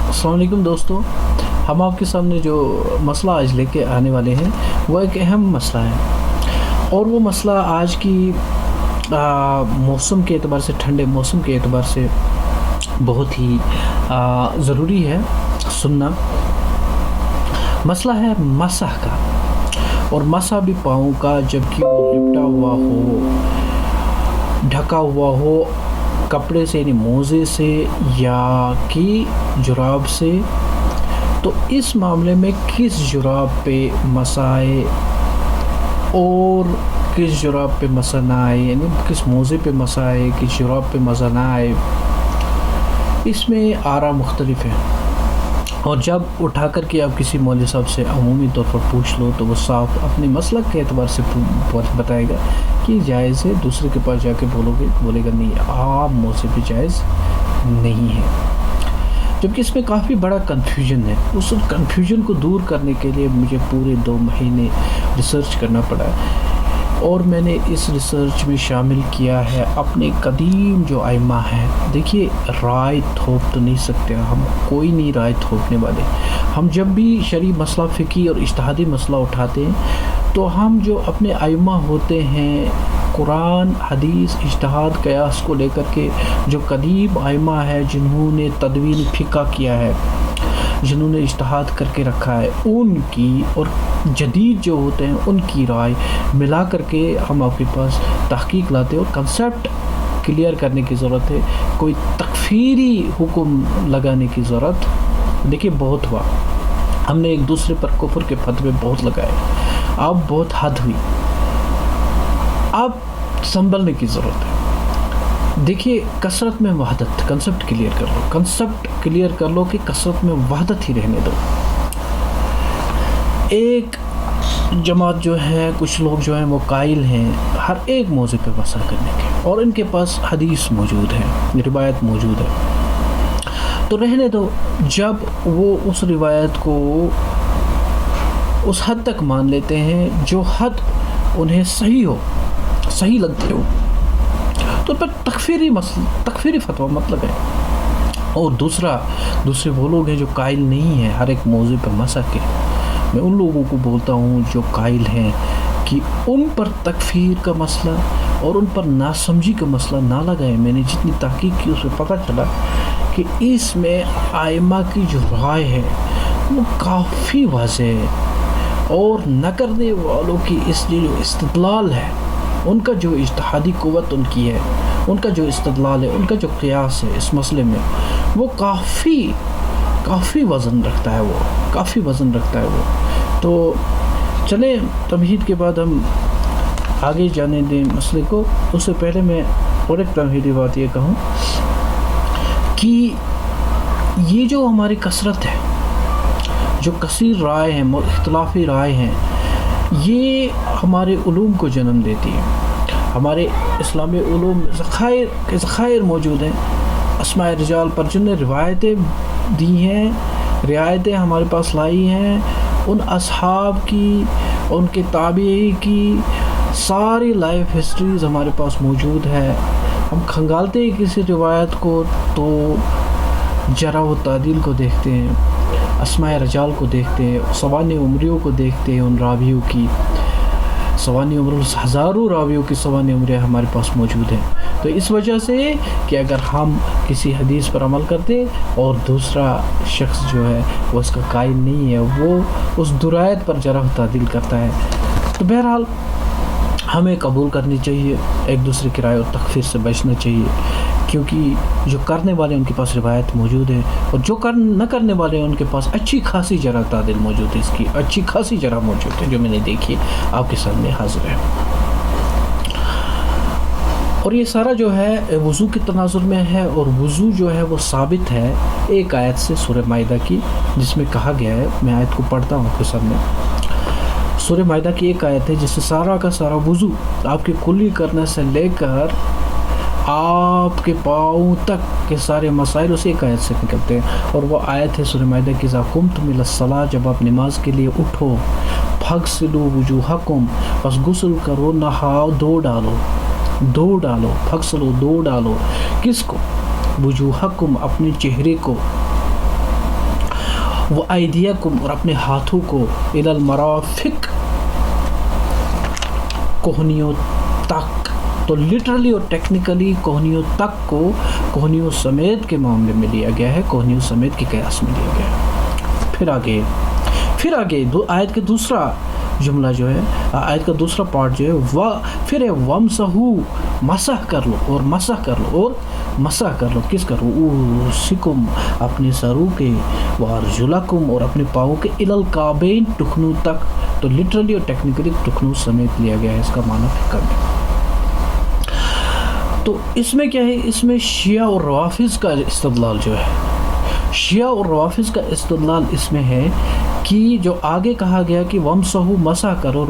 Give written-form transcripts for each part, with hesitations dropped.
السلام علیکم دوستو، ہم آپ کے سامنے جو مسئلہ آج لے کے آنے والے ہیں وہ ایک اہم مسئلہ ہے، اور وہ مسئلہ آج کی موسم کے اعتبار سے، ٹھنڈے موسم کے اعتبار سے بہت ہی ضروری ہے سننا۔ مسئلہ ہے مسح کا، اور مسح بھی پاؤں کا جبکہ وہ لپٹا ہوا ہو، ڈھکا ہوا ہو کپڑے سے، یعنی موزے سے یا کی جراب سے۔ تو اس معاملے میں کس جراب پہ مسح آئے اور کس جراب پہ مسح نہ آئے، یعنی کس موزے پہ مسح آئے، کس جراب پہ مسح نہ آئے، اس میں آراء مختلف ہیں۔ اور جب اٹھا کر کے آپ کسی مولوی صاحب سے عمومی طور پر پوچھ لو تو وہ صاحب اپنے مسلک کے اعتبار سے بتائے گا کہ جائز ہے، دوسرے کے پاس جا کے بولے گا نہیں، عام موزے پہ جائز نہیں ہے۔ جبکہ اس میں کافی بڑا کنفیوژن ہے۔ اس کنفیوژن کو دور کرنے کے لیے مجھے پورے 2 مہینے ریسرچ کرنا پڑا، اور میں نے اس ریسرچ میں شامل کیا ہے اپنے قدیم جو ائمہ ہیں۔ دیکھیے، رائے تھوپ تو نہیں سکتے ہم، کوئی نہیں رائے تھوپنے والے۔ ہم جب بھی شرعی مسئلہ، فقہی اور اجتہادی مسئلہ اٹھاتے ہیں تو ہم جو اپنے ائمہ ہوتے ہیں، قرآن، حدیث، اجتہاد، قیاس کو لے کر کے جو قدیم ائمہ ہے جنہوں نے تدوین فقہ کیا ہے، جنہوں نے اجتہاد کر کے رکھا ہے، ان کی اور جدید جو ہوتے ہیں ان کی رائے ملا کر کے ہم آپ کے پاس تحقیق لاتے ہیں، اور کنسیپٹ کلیئر کرنے کی ضرورت ہے۔ کوئی تکفیری حکم لگانے کی ضرورت دیکھیے بہت ہوا، ہم نے ایک دوسرے پر کفر کے فتوے بہت لگائے، اب بہت حد ہوئی، اب سنبھلنے کی ضرورت ہے۔ دیکھیے، کثرت میں وحدت، کنسپٹ کلیئر کر لو کہ کثرت میں وحدت ہی رہنے دو۔ ایک جماعت جو ہے، کچھ لوگ جو ہیں وہ قائل ہیں ہر ایک موضوع پہ مسح کرنے کے، اور ان کے پاس حدیث موجود ہے، روایت موجود ہے، تو رہنے دو۔ جب وہ اس روایت کو اس حد تک مان لیتے ہیں جو حد انہیں صحیح لگتے ہو، تو پھر تکفیری فتویٰ مطلب ہے۔ اور دوسرے وہ لوگ ہیں جو قائل نہیں ہیں ہر ایک موضوع پر مسح کے، میں ان لوگوں کو بولتا ہوں جو قائل ہیں کہ ان پر تکفیر کا مسئلہ اور ان پر ناسمجھی کا مسئلہ نہ لگائیں۔ میں نے جتنی تحقیق کی اس میں پتہ چلا کہ اس میں ائمہ کی جو رائے ہے وہ کافی واضح ہے، اور نہ کرنے والوں کی اس لیے جو استدلال ہے، ان کا جو اجتہادی قوت ان کی ہے، ان کا جو استدلال ہے، ان کا جو قیاس ہے اس مسئلے میں، وہ کافی وزن رکھتا ہے وہ۔ تو چلیں، تمہید کے بعد ہم آگے جانے دیں مسئلے کو۔ اس سے پہلے میں اور ایک تمہیدی بات یہ کہوں کہ یہ جو ہماری کثرت ہے، جو کثیر رائے ہیں، اختلافی رائے ہیں، یہ ہمارے علوم کو جنم دیتی ہے۔ ہمارے اسلامی علوم ذخائر موجود ہیں، اسماء رجال پر جن نے روایتیں دی ہیں، رعایتیں ہمارے پاس لائی ہیں، ان اصحاب کی، ان کے تابعی کی ساری لائف ہسٹریز ہمارے پاس موجود ہے۔ ہم کھنگالتے ہیں کسی روایت کو تو جرح و تعدیل کو دیکھتے ہیں، اسماء رجال کو دیکھتے ہیں، سوانح عمریوں کو دیکھتے ہیں، ان راویوں کی سوانح عمر، ہزاروں راویوں کی سوانح عمریہ ہمارے پاس موجود ہیں۔ تو اس وجہ سے کہ اگر ہم کسی حدیث پر عمل کرتے اور دوسرا شخص جو ہے وہ اس کا قائل نہیں ہے، وہ اس درایت پر جرح و تعدیل کرتا ہے، تو بہرحال ہمیں قبول کرنی چاہیے، ایک دوسرے کی رائے اور تکفیر سے بچنا چاہیے، کیونکہ جو کرنے والے ان کے پاس روایت موجود ہے، اور جو نہ کرنے والے ان کے پاس اچھی خاصی جرح تعدیل موجود ہے، اس کی اچھی خاصی جرح موجود ہے، جو میں نے دیکھی آپ کے سامنے حاضر ہے۔ اور یہ سارا جو ہے وضو کے تناظر میں ہے، اور وضو جو ہے وہ ثابت ہے ایک آیت سے، سورہ مائدہ کی، جس میں کہا گیا ہے، میں آیت کو پڑھتا ہوں آپ کے سامنے۔ سورہ مائدہ کی ایک آیت ہے جس سے سارا کا سارا وضو آپ کے کلی کرنے سے لے کر آپ کے پاؤں تک کے سارے مسائل اسی ایک آیت سے نکلتے ہیں، اور وہ آیت ہے سورہ مائدہ کی، اذا قمتم الی الصلاۃ، جب آپ نماز کے لیے اٹھو، فاغسلوا وجوہکم، بس غسل کرو، نہاؤ، دو ڈالو، فاغسلوا، دو ڈالو، کس کو؟ وجوہکم، اپنے چہرے کو، وہ ایدیکم اور اپنے ہاتھوں کو الی المرافق کوہنیوں تک. تو لٹرلی اور ٹیکنیکلی کوہنیوں تک کو کوہنیوں سمیت کے معاملے میں لیا گیا ہے، کوہنیوں سمیت کے قیاس میں لیا گیا ہے. پھر آگے آیت کا دوسرا جملہ جو ہے، آیت کا دوسرا پارٹ جو ہے پھر ہے وَمْسَحُوا، مسح کر لو اور مسح کر لو اور مسح کر لو. کس کا؟ رؤوسکم، اپنے سروں کے، وارجلکم اور اپنے پاؤں کے، الی الکعبین، ٹخنوں تک. تو لٹرلی اور ٹیکنیکلی ٹخنوں سمیت لیا گیا ہے، اس کا معنی فقہ میں. تو اس میں کیا ہے، اس میں شیعہ اور روافض کا استدلال جو ہے، شیعہ اور روافض کا استدلال اس میں ہے کہ جو آگے کہا گیا کہ وَمْسَحُوا، مسح کرو،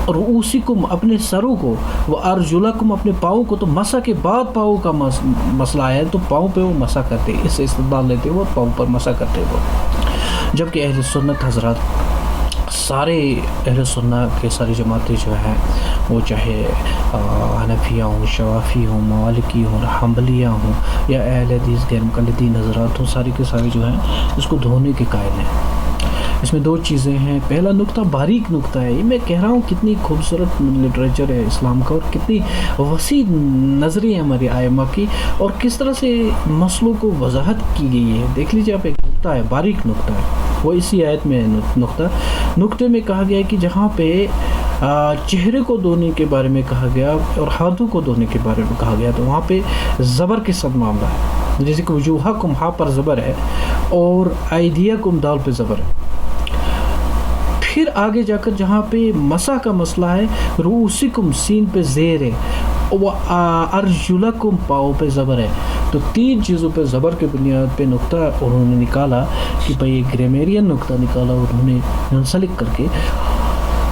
رؤوسکم اپنے سروں کو، وَأَرْجُلَکُمْ اپنے پاؤں کو. تو مسح کے بعد پاؤں کا مسئلہ ہے، تو پاؤں پہ وہ مسح کرتے، اس سے استدلال لیتے وہ پاؤں پر مسح کرتے وہ. جبکہ اہل سنت حضرات، سارے اہل سنت کے ساری جماعتیں جو ہیں، وہ چاہے حنفیہ ہوں، شوافی ہوں، مالکی ہوں، حنبلیہ ہوں، یا اہل حدیث غیر مقلدین حضرات ہوں، ساری کے سارے جو ہیں اس کو دھونے کے قائل ہیں. اس میں دو چیزیں ہیں. پہلا نقطہ، باریک نقطہ ہے، یہ میں کہہ رہا ہوں کتنی خوبصورت لٹریچر ہے اسلام کا، اور کتنی وسیع نظری ہے ہماری ائمہ کی، اور کس طرح سے مسئلوں کو وضاحت کی گئی ہے. دیکھ لیجیے آپ، ایک نقطہ ہے، باریک نقطہ ہے، وہ اسی آیت میں نقطے میں کہا گیا کہ جہاں پہ چہرے کو دھونے کے بارے میں کہا گیا اور ہاتھوں کو دھونے کے بارے میں کہا گیا، تو وہاں پہ زبر کے ساتھ معاملہ ہے. جیسے کہ وجوہکم، ہاں پر زبر ہے، اور ایدیکم دال پہ زبر ہے. پھر آگے جا کر جہاں پہ مسح کا مسئلہ ہے، رؤوسکم سین پہ زیر ہے، وَأَرْجُلَکُمْ پاؤں پہ زبر ہے. تو تین چیزوں پہ زبر کے بنیاد پہ نقطہ انہوں نے نکالا کہ بھائی ایک گریمیرین نقطہ نکالا انہوں نے منسلک کر کے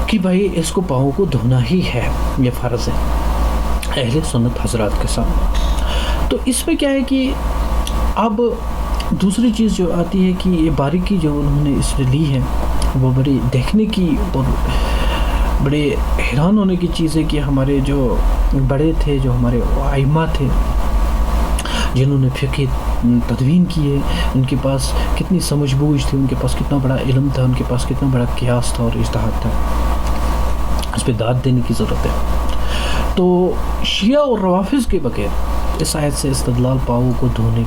کہ بھائی اس کو پاؤں کو دھونا ہی ہے، یہ فرض ہے اہل سنت حضرات کے سامنے. تو اس میں کیا ہے کہ اب دوسری چیز جو آتی ہے کہ یہ باریکی جو انہوں نے اس میں لی ہے، وہ بڑی دیکھنے کی اور بڑے حیران ہونے کی چیز ہے کہ ہمارے جو بڑے تھے، جو ہمارے ائمہ تھے، جنہوں نے فقہ تدوین کی ہے، ان کے پاس کتنی سمجھ بوجھ تھی، ان کے پاس کتنا بڑا علم تھا، ان کے پاس کتنا بڑا قیاس تھا اور اجتہاد تھا. اس پہ داد دینے کی ضرورت ہے. تو شیعہ اور روافض کے بغیر اس آیت سے استدلال پاؤں کو دھونے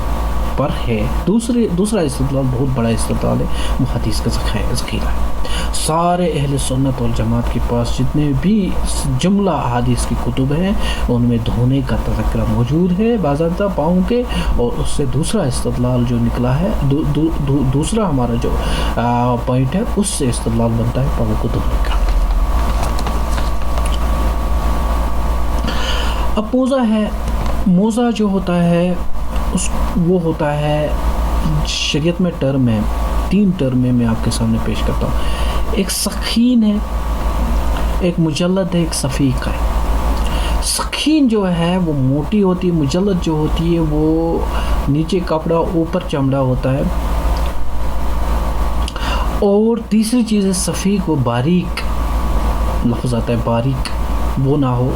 پر ہے. دوسرا استدلال بہت بڑا استدلال ہے، وہ حدیث کا ذخیرہ ہے. سارے اہل سنت والجماعت کے پاس جتنے بھی جملہ احادیث کی کتب ہیں، ان میں دھونے کا تذکرہ موجود ہے باضابطہ پاؤں کے. اور اس سے دوسرا استدلال جو نکلا ہے، دوسرا ہمارا جو پوائنٹ ہے، اس سے استدلال بنتا ہے پاؤں کو دھونے کا. اب موزہ جو ہوتا ہے، وہ ہوتا ہے شریعت میں ٹرم ہے، 3 ٹرم میں آپ کے سامنے پیش کرتا ہوں. ایک سخین ہے، ایک مجلد ہے، ایک صفیق ہے. سخین جو ہے وہ موٹی ہوتی ہے، مجلد جو ہوتی ہے وہ نیچے کپڑا اوپر چمڑا ہوتا ہے. اور تیسری چیز ہے صفیق، وہ باریک لفظ آتا ہے، باریک وہ نہ ہو.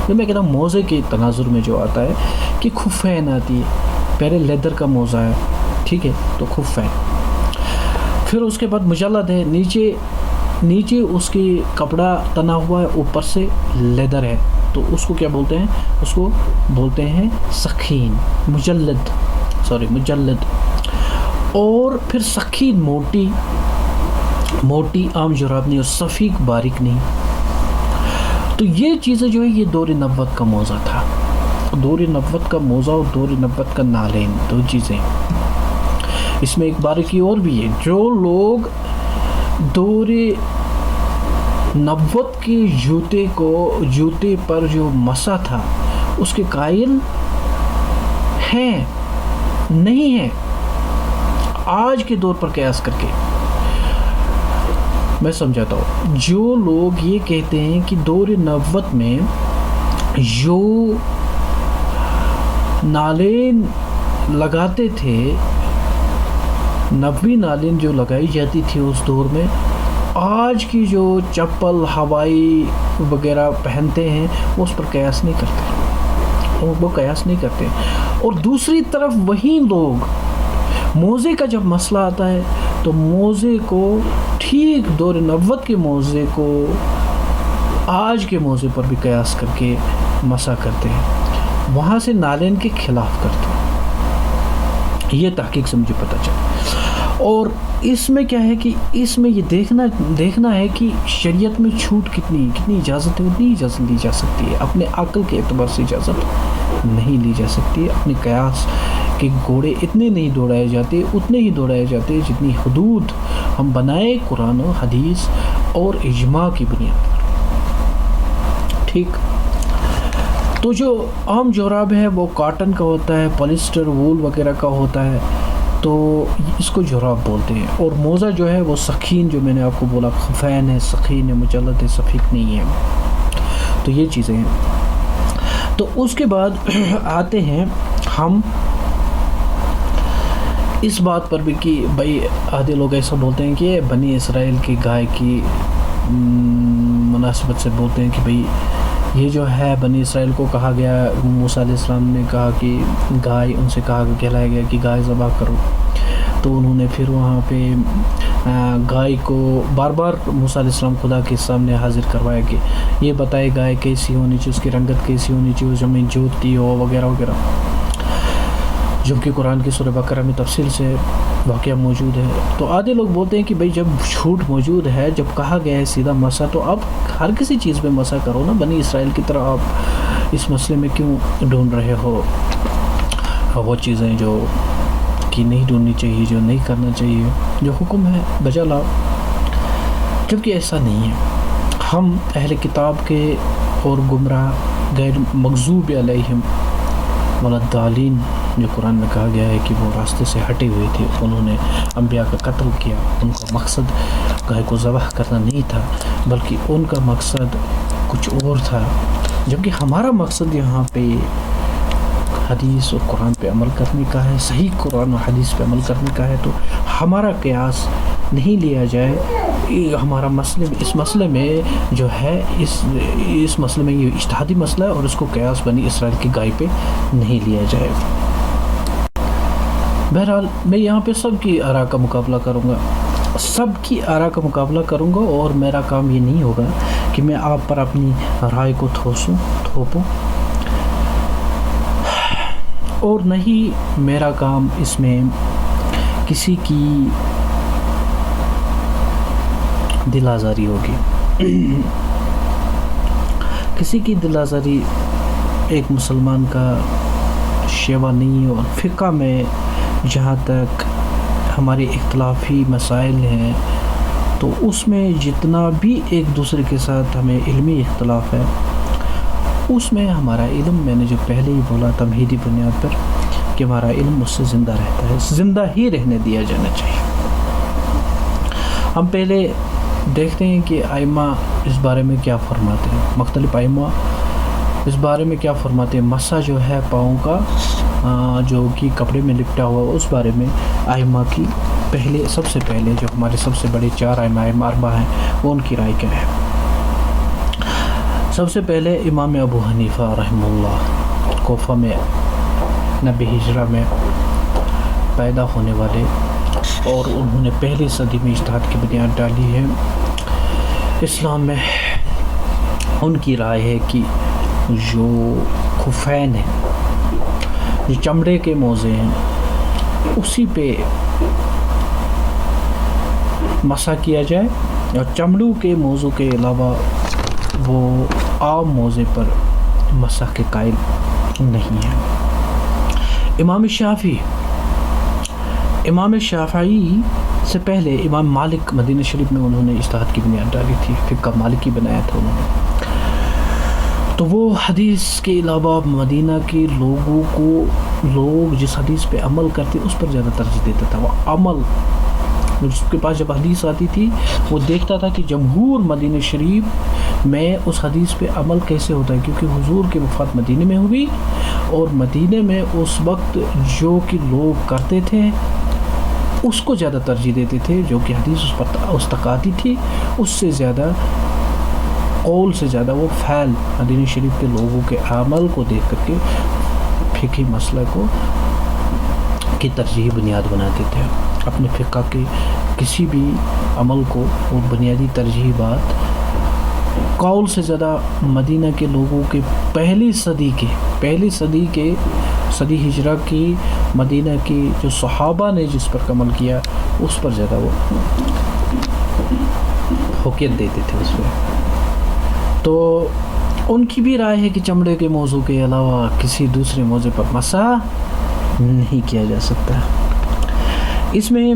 میں کہتا ہوں موزے کے تناظر میں جو آتا ہے کہ خفین آتی ہے، پہلے لیدر کا موزہ ہے، ٹھیک ہے، تو خفین. پھر اس کے بعد مجلد ہے، نیچے اس کی کپڑا تنا ہوا ہے، اوپر سے لیدر ہے، تو اس کو کیا بولتے ہیں؟ اس کو بولتے ہیں سخین، مجلد. اور پھر سخین موٹی عام جراب نہیں، اور صفیق باریک نہیں. تو یہ چیزیں جو ہے یہ دور نبوت کا موزہ تھا. دور نبوت کا موزہ اور دور نبوت کا نالین، دو چیزیں. اس میں ایک باریکی اور بھی ہے، جو لوگ دور نبوت کے جوتے پر جو مسا تھا اس کے قائل ہیں نہیں ہیں آج کے دور پر قیاس کر کے. میں سمجھاتا ہوں، جو لوگ یہ کہتے ہیں کہ دور نبوت میں جو نالین لگاتے تھے، نبوی نالین جو لگائی جاتی تھی اس دور میں، آج کی جو چپل ہوائی وغیرہ پہنتے ہیں وہ اس پر قیاس نہیں کرتے، اور دوسری طرف موزے کا جب مسئلہ آتا ہے تو موزے کو ٹھیک دور نبوت کے موزے کو آج کے موزے پر بھی قیاس کر کے مسح کرتے ہیں، وہاں سے نالین کے خلاف کرتے ہیں، یہ تحقیق سے مجھے پتہ چلا۔ اور اس میں کیا ہے کہ اس میں یہ دیکھنا ہے کہ شریعت میں چھوٹ کتنی اجازت ہے، اتنی اجازت لی جا سکتی ہے، اپنے عقل کے اعتبار سے اجازت نہیں لی جا سکتی ہے، اپنے قیاس کے گھوڑے اتنے نہیں دوڑائے جاتے، اتنے ہی دوڑائے جاتے جتنی حدود ہم بنائے قرآن و حدیث اور اجماع کی بنیاد پر۔ ٹھیک، تو جو عام جوراب ہے وہ کاٹن کا ہوتا ہے، پولیسٹر وول وغیرہ کا ہوتا ہے، تو اس کو جوراب بولتے ہیں۔ اور موزہ جو ہے وہ سخین، جو میں نے آپ کو بولا خفین ہے، سخین ہے، مجلد ہے، صفیق نہیں ہے، تو یہ چیزیں ہیں۔ تو اس کے بعد آتے ہیں ہم اس بات پر بھی کہ بھائی آدھے لوگ ایسا بولتے ہیں کہ بنی اسرائیل کی گائے کی مناسبت سے بولتے ہیں کہ بھئی یہ جو ہے بنی اسرائیل کو کہا گیا، موسیٰ علیہ السلام نے کہا کہ گائے، ان سے کہلایا گیا کہ گائے ذبح کرو، تو انہوں نے پھر وہاں پہ گائے کو بار بار موسیٰ علیہ السلام خدا کے سامنے حاضر کروایا کہ یہ بتائے گائے کیسی ہونی چاہیے، اس کی رنگت کیسی ہونی چاہیے، زمین جوتتی ہو وغیرہ وغیرہ، جبکہ قرآن کی سورہ بقرہ میں تفصیل سے واقعہ موجود ہے۔ تو آدھے لوگ بولتے ہیں کہ بھئی جب جھوٹ موجود ہے، جب کہا گیا ہے سیدھا مسح، تو اب ہر کسی چیز میں مسح کرو نا، بنی اسرائیل کی طرح آپ اس مسئلے میں کیوں ڈھونڈ رہے ہو وہ چیزیں جو کہ نہیں ڈھونڈنی چاہیے، جو نہیں کرنا چاہیے، جو حکم ہے بجا لاؤ، جبکہ ایسا نہیں ہے۔ ہم اہل کتاب کے اور گمراہ غیر مغضوب علیہم والضالین، جو قرآن میں کہا گیا ہے کہ وہ راستے سے ہٹے ہوئے تھے، انہوں نے انبیاء کا قتل کیا، ان کا مقصد گائے کو ذبح کرنا نہیں تھا، بلکہ ان کا مقصد کچھ اور تھا، جبکہ ہمارا مقصد یہاں پہ حدیث اور قرآن پہ عمل کرنے کا ہے، صحیح قرآن و حدیث پہ عمل کرنے کا ہے۔ تو ہمارا قیاس نہیں لیا جائے، ہمارا اس مسئلے میں جو ہے اس مسئلے میں یہ اجتہادی مسئلہ ہے، اور اس کو قیاس بنی اسرائیل کی گائے پہ نہیں لیا جائے۔ بہرحال میں یہاں پہ سب کی آراء کا مقابلہ کروں گا، اور میرا کام یہ نہیں ہوگا کہ میں آپ پر اپنی رائے کو تھوپوں، اور نہیں میرا کام اس میں کسی کی دل آزاری ہوگی۔ کسی کی دل آزاری ایک مسلمان کا شیوا نہیں، اور فقہ میں جہاں تک ہماری اختلافی مسائل ہیں تو اس میں جتنا بھی ایک دوسرے کے ساتھ ہمیں علمی اختلاف ہے، اس میں ہمارا علم، میں نے جو پہلے ہی بولا تمہیدی بنیاد پر، کہ ہمارا علم اس سے زندہ رہتا ہے، زندہ ہی رہنے دیا جانا چاہیے۔ ہم پہلے دیکھتے ہیں کہ ائمہ اس بارے میں کیا فرماتے ہیں، مختلف ائمہ اس بارے میں کیا فرماتے ہیں۔ مسح جو ہے پاؤں کا، جو کہ کپڑے میں لپٹا ہوا، اس بارے میں ائمہ کی سب سے پہلے جو ہمارے سب سے بڑے 4 ائمہ اربعہ ہیں، وہ ان کی رائے کیا ہے۔ سب سے پہلے امام ابو حنیفہ رحمہ اللہ، کوفہ میں 90 ہجرہ میں پیدا ہونے والے، اور انہوں نے پہلی صدی میں اجتہاد کی بنیاد ڈالی ہے اسلام میں۔ ان کی رائے ہے کہ جو خفین ہیں، جو چمڑے کے موزے ہیں، اسی پہ مسح کیا جائے، اور چمڑوں کے موزوں کے علاوہ وہ عام موزے پر مسح کے قائل نہیں ہے۔ امام شافعی سے پہلے امام مالک مدینہ شریف میں انہوں نے اجتہاد کی بنیاد ڈالی تھی، فقہ مالکی بنایا تھا انہوں نے۔ تو وہ حدیث کے علاوہ مدینہ کے لوگ جس حدیث پہ عمل کرتے اس پر زیادہ ترجیح دیتا تھا۔ وہ عمل، جس کے پاس جب حدیث آتی تھی وہ دیکھتا تھا کہ جمہور مدینہ شریف میں اس حدیث پہ عمل کیسے ہوتا ہے، کیونکہ حضور کی وفات مدینہ میں ہوئی، اور مدینہ میں اس وقت جو کہ لوگ کرتے تھے اس کو زیادہ ترجیح دیتے تھے، جو کہ حدیث اس تک آتی تھی، اس سے زیادہ قول سے زیادہ وہ فعل مدینہ شریف کے لوگوں کے عمل کو دیکھ کر کے فقہی مسئلہ کو کی ترجیح بنیاد بناتے تھے اپنے فقہ کے کسی بھی عمل کو، وہ بنیادی ترجیح بات قول سے زیادہ مدینہ کے لوگوں کے پہلی صدی صدی ہجرہ کی مدینہ کی جو صحابہ نے جس پر عمل کیا اس پر زیادہ وہ حقیقت دیتے تھے اس میں. تو ان کی بھی رائے ہے کہ چمڑے کے موضوع کے علاوہ کسی دوسرے موضوع پر مسح نہیں کیا جا سکتا. اس میں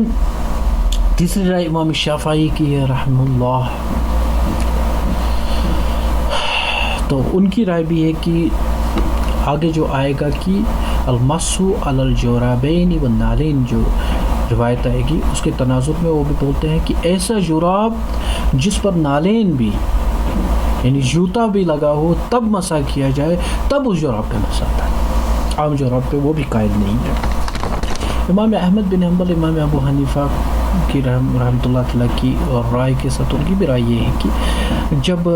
تیسری رائے امام شافعی کی ہے رحمہ اللہ. تو ان کی رائے بھی ہے کہ آگے جو آئے گا کہ المسح علی الجورابین والنعلین جو روایت آئے گی اس کے تناظر میں وہ بھی بولتے ہیں کہ ایسا جوراب جس پر نالین بھی یعنی جوتا بھی لگا ہو تب مسح کیا جائے، تب اس جوراب پہ مسح ہے. عام جوراب پہ وہ بھی قائد نہیں ہے. امام احمد بن حنبل، امام ابو حنیفہ کی رحمۃ اللہ تعالیٰ کی اور رائے کے ساتھ ان کی بھی رائے یہ ہے کہ جب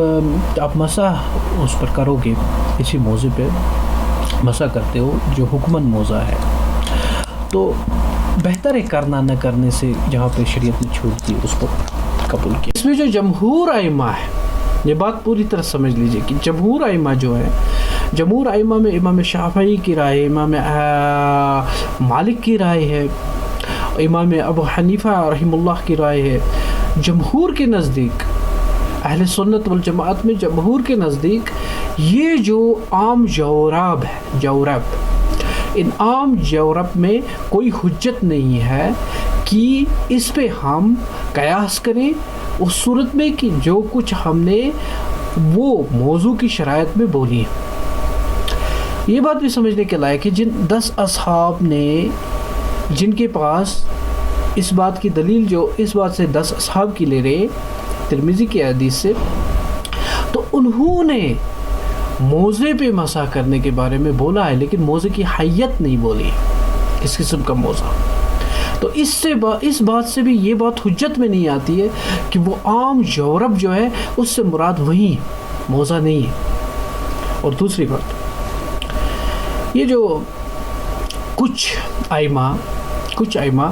آپ مسح اس پر کرو گے، کسی موضوع پہ مسح کرتے ہو جو حکمن موضوع ہے، تو بہتر ہے کرنا نہ کرنے سے جہاں پہ شریعت نے چھوٹ دی اس کو قبول کیا. اس میں جو جمہور ائمہ ہے، یہ بات پوری طرح سمجھ لیجئے کہ جمہور ائمہ جو ہے، جمہور ائمہ میں امام شافعی کی رائے، امام مالک کی رائے ہے، امام ابو حنیفہ رحمہ اللہ کی رائے ہے. جمہور کے نزدیک، اہل سنت والجماعت میں جمہور کے نزدیک یہ جو عام جوراب ہے، جورب، ان عام جورب میں کوئی حجت نہیں ہے کہ اس پہ ہم قیاس کریں اس صورت میں کہ جو کچھ ہم نے وہ موضوع کی شرائط میں بولی ہے. یہ بات بھی سمجھنے کے لائق ہے جن 10 اصحاب نے، جن کے پاس اس بات کی دلیل جو اس بات سے 10 اصحاب کی لے رہے ترمذی کی حدیث سے، تو انہوں نے موضع پہ مسح کرنے کے بارے میں بولا ہے لیکن موضع کی حیت نہیں بولی اس قسم کا موضع. تو اس بات سے بھی یہ بات حجت میں نہیں آتی ہے کہ وہ عام جورب جو ہے اس سے مراد وہی موضع نہیں ہے. اور دوسری بات، یہ جو کچھ ائمہ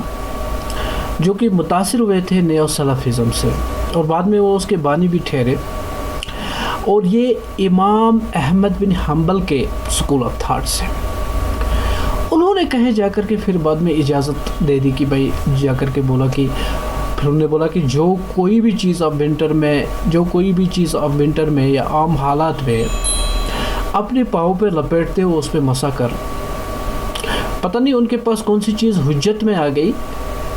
جو کہ متاثر ہوئے تھے نیو سلفزم سے اور بعد میں وہ اس کے بانی بھی ٹھہرے، اور یہ امام احمد بن حنبل کے سکول آف تھاٹ سے، انہوں نے کہے جا کر کے پھر بعد میں اجازت دے دی کہ بھائی جا کر کے بولا کہ پھر انہوں نے بولا کہ جو کوئی بھی چیز آپ ونٹر میں یا عام حالات میں اپنے پاؤں پہ لپیٹتے ہو اس پہ مسح کر. پتہ نہیں ان کے پاس کون سی چیز حجت میں آ گئی،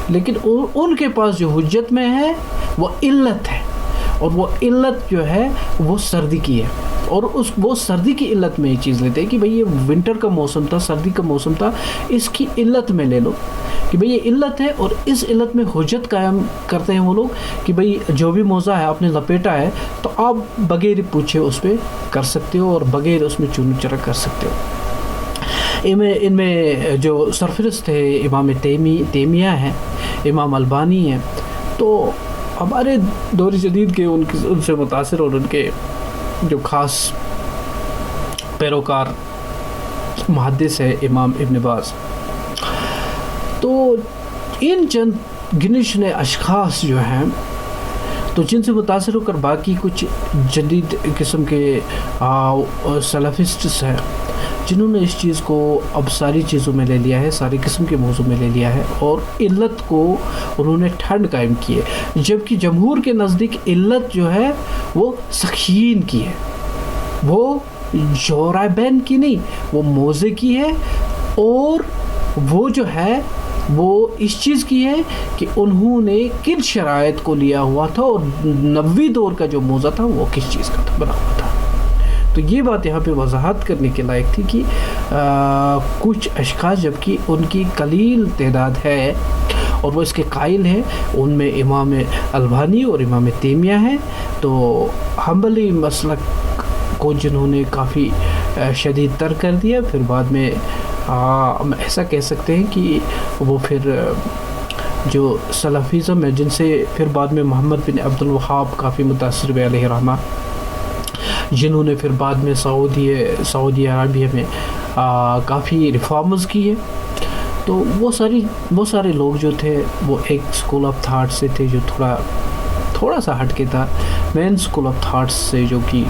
لیکن ان کے پاس جو حجت میں ہے وہ علت ہے، اور وہ علت جو ہے وہ سردی کی ہے. اور وہ سردی کی علت میں یہ چیز لیتے ہیں کہ بھئی یہ ونٹر کا موسم تھا، سردی کا موسم تھا، اس کی علت میں لے لو کہ بھئی یہ علت ہے، اور اس علت میں حجت قائم کرتے ہیں وہ لوگ کہ بھئی جو بھی موضوع ہے آپ نے لپیٹا ہے تو آپ بغیر پوچھے اس پہ کر سکتے ہو اور بغیر اس میں چون چرا کر سکتے ہو. ان میں جو سرفرست ہے امام تیمیہ ہیں، امام البانی ہیں، تو ہمارے دور جدید کے ان سے متاثر اور ان کے جو خاص پیروکار محدث ہے امام ابن باز. تو ان چند گنے چنے اشخاص جو ہیں تو جن سے متاثر ہو کر باقی کچھ جدید قسم کے سلفسٹس ہیں جنہوں نے اس چیز کو اب ساری چیزوں میں لے لیا ہے، ساری قسم کے موضوع میں لے لیا ہے، اور علت کو انہوں نے ٹھنڈ قائم کی ہے، جبکہ جمہور کے نزدیک علت جو ہے وہ سخین کی ہے، وہ جورابین کی نہیں، وہ موضع کی ہے، اور وہ جو ہے وہ اس چیز کی ہے کہ انہوں نے کن شرائط کو لیا ہوا تھا اور نبوی دور کا جو موضع تھا وہ کس چیز کا تھا، بنا ہوا تھا. تو یہ بات یہاں پہ وضاحت کرنے کے لائق تھی کہ کچھ اشخاص جبکہ ان کی قلیل تعداد ہے اور وہ اس کے قائل ہیں، ان میں امام البانی اور امام تیمیہ ہیں. تو حنبلی مسلک کو جنہوں نے کافی شدید تر کر دیا، پھر بعد میں ہم ایسا کہہ سکتے ہیں کہ وہ پھر جو سلفیزم ہے جن سے پھر بعد میں محمد بن عبد الوہاب کافی متاثر ہوئے علیہ رحمہ، جنہوں نے پھر بعد میں سعودی عربیہ میں کافی ریفارمز کی ہے. تو وہ سارے لوگ جو تھے وہ ایک اسکول آف تھاٹ سے تھے جو تھوڑا سا ہٹ کے تھا مین اسکول آف تھاٹس سے، جو کہ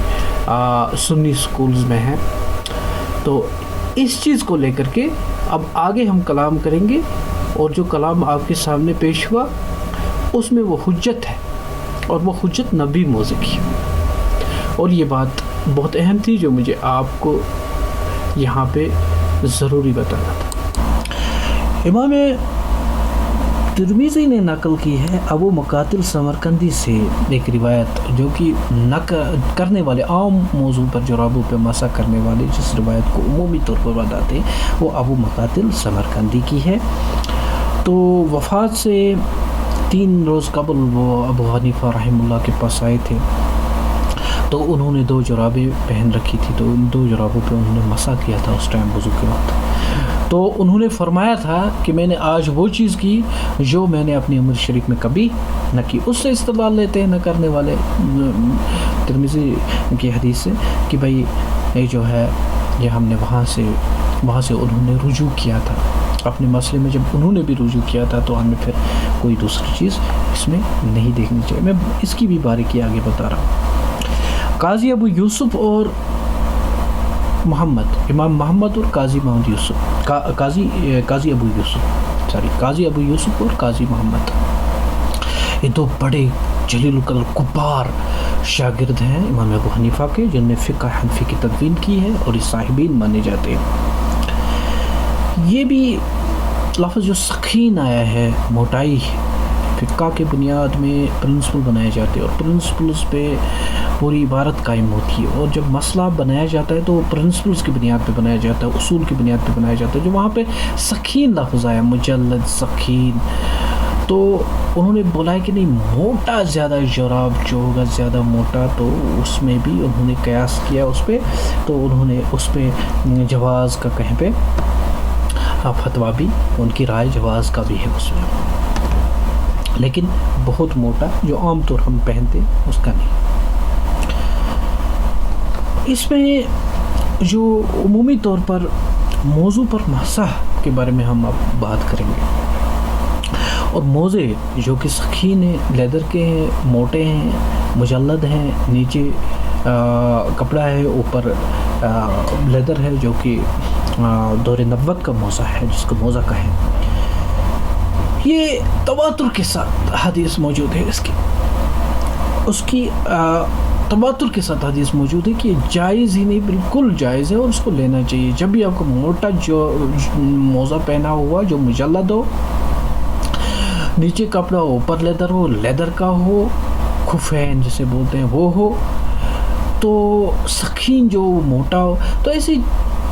سنی اسکولز میں ہے. تو اس چیز کو لے کر کے اب آگے ہم کلام کریں گے، اور جو کلام آپ کے سامنے پیش ہوا اس میں وہ حجت ہے، اور وہ حجت نبی موضوع کی. اور یہ بات بہت اہم تھی جو مجھے آپ کو یہاں پہ ضروری بتانا تھا. امام ترمذی نے نقل کی ہے ابو مقاتل سمرقندی سے ایک روایت، جو کہ کرنے والے عام موضوع پر جرابوں پہ مسح کرنے والے جس روایت کو عمومی طور پر بتاتے ہیں وہ ابو مقاتل سمرقندی کی ہے. تو وفات سے 3 روز قبل وہ ابو حنیفہ رحمہ اللہ کے پاس آئے تھے، تو انہوں نے 2 جرابیں پہن رکھی تھی، تو ان 2 جرابوں پہ انہوں نے مسح کیا تھا اس ٹائم وضو کے وقت. تو انہوں نے فرمایا تھا کہ میں نے آج وہ چیز کی جو میں نے اپنی عمر شریف میں کبھی نہ کی. اس سے استدلال لیتے ہیں نہ کرنے والے ترمذی کی حدیث سے کہ بھائی یہ جو ہے یہ ہم نے وہاں سے انہوں نے رجوع کیا تھا اپنے مسئلے میں. جب انہوں نے بھی رجوع کیا تھا تو ہمیں پھر کوئی دوسری چیز اس میں نہیں دیکھنی چاہیے. میں اس کی بھی باریکی آگے بتا رہا ہوں. قاضی ابو یوسف اور محمد، امام محمد اور قاضی محمد یوسف، قاضی ابو یوسف اور قاضی محمد، یہ 2 بڑے جلیل القدر کبار شاگرد ہیں امام ابو حنیفہ کے، جن نے فقہ حنفی کی تدوین کی ہے اور یہ صاحبین مانے جاتے ہیں. یہ بھی لفظ جو سخین آیا ہے، موٹائی، فقہ کے بنیاد میں پرنسپل بنائے جاتے ہیں اور پرنسپلز پہ پوری عبارت قائم ہوتی ہے. اور جب مسئلہ بنایا جاتا ہے تو پرنسپلز کی بنیاد پہ بنایا جاتا ہے، اصول کی بنیاد پہ بنایا جاتا ہے. جو وہاں پہ سخین لفظ آیا، مجلد، سخین، تو انہوں نے بولا ہے کہ نہیں، موٹا زیادہ جراب جو ہوگا زیادہ موٹا، تو اس میں بھی انہوں نے قیاس کیا اس پہ، تو انہوں نے اس پہ جواز کا کہیں پہ فتویٰ بھی، ان کی رائے جواز کا بھی ہے اس میں، لیکن بہت موٹا جو عام طور ہم پہنتے اس کا نہیں. اس میں جو عمومی طور پر موضوع پر مسح کے بارے میں ہم اب بات کریں گے. اور موزے جو کہ سخین ہیں، لیدر کے ہیں، موٹے ہیں، مجلد ہیں، نیچے کپڑا ہے، اوپر لیدر ہے، جو کہ دور نبوت کا موزہ ہے، جس کو موزہ کہیں. یہ تواتر کے ساتھ حدیث موجود ہے، اس کی تواتر کے ساتھ حدیث موجود ہے کہ یہ جائز ہی نہیں، بالکل جائز ہے اور اس کو لینا چاہیے. جب بھی آپ کو موٹا جو موزہ پہنا ہوا جو مجلد ہو، نیچے کپڑا اوپر لیدر ہو، لیدر کا ہو، خفین جسے بولتے ہیں وہ ہو، تو سخین جو موٹا ہو، تو ایسی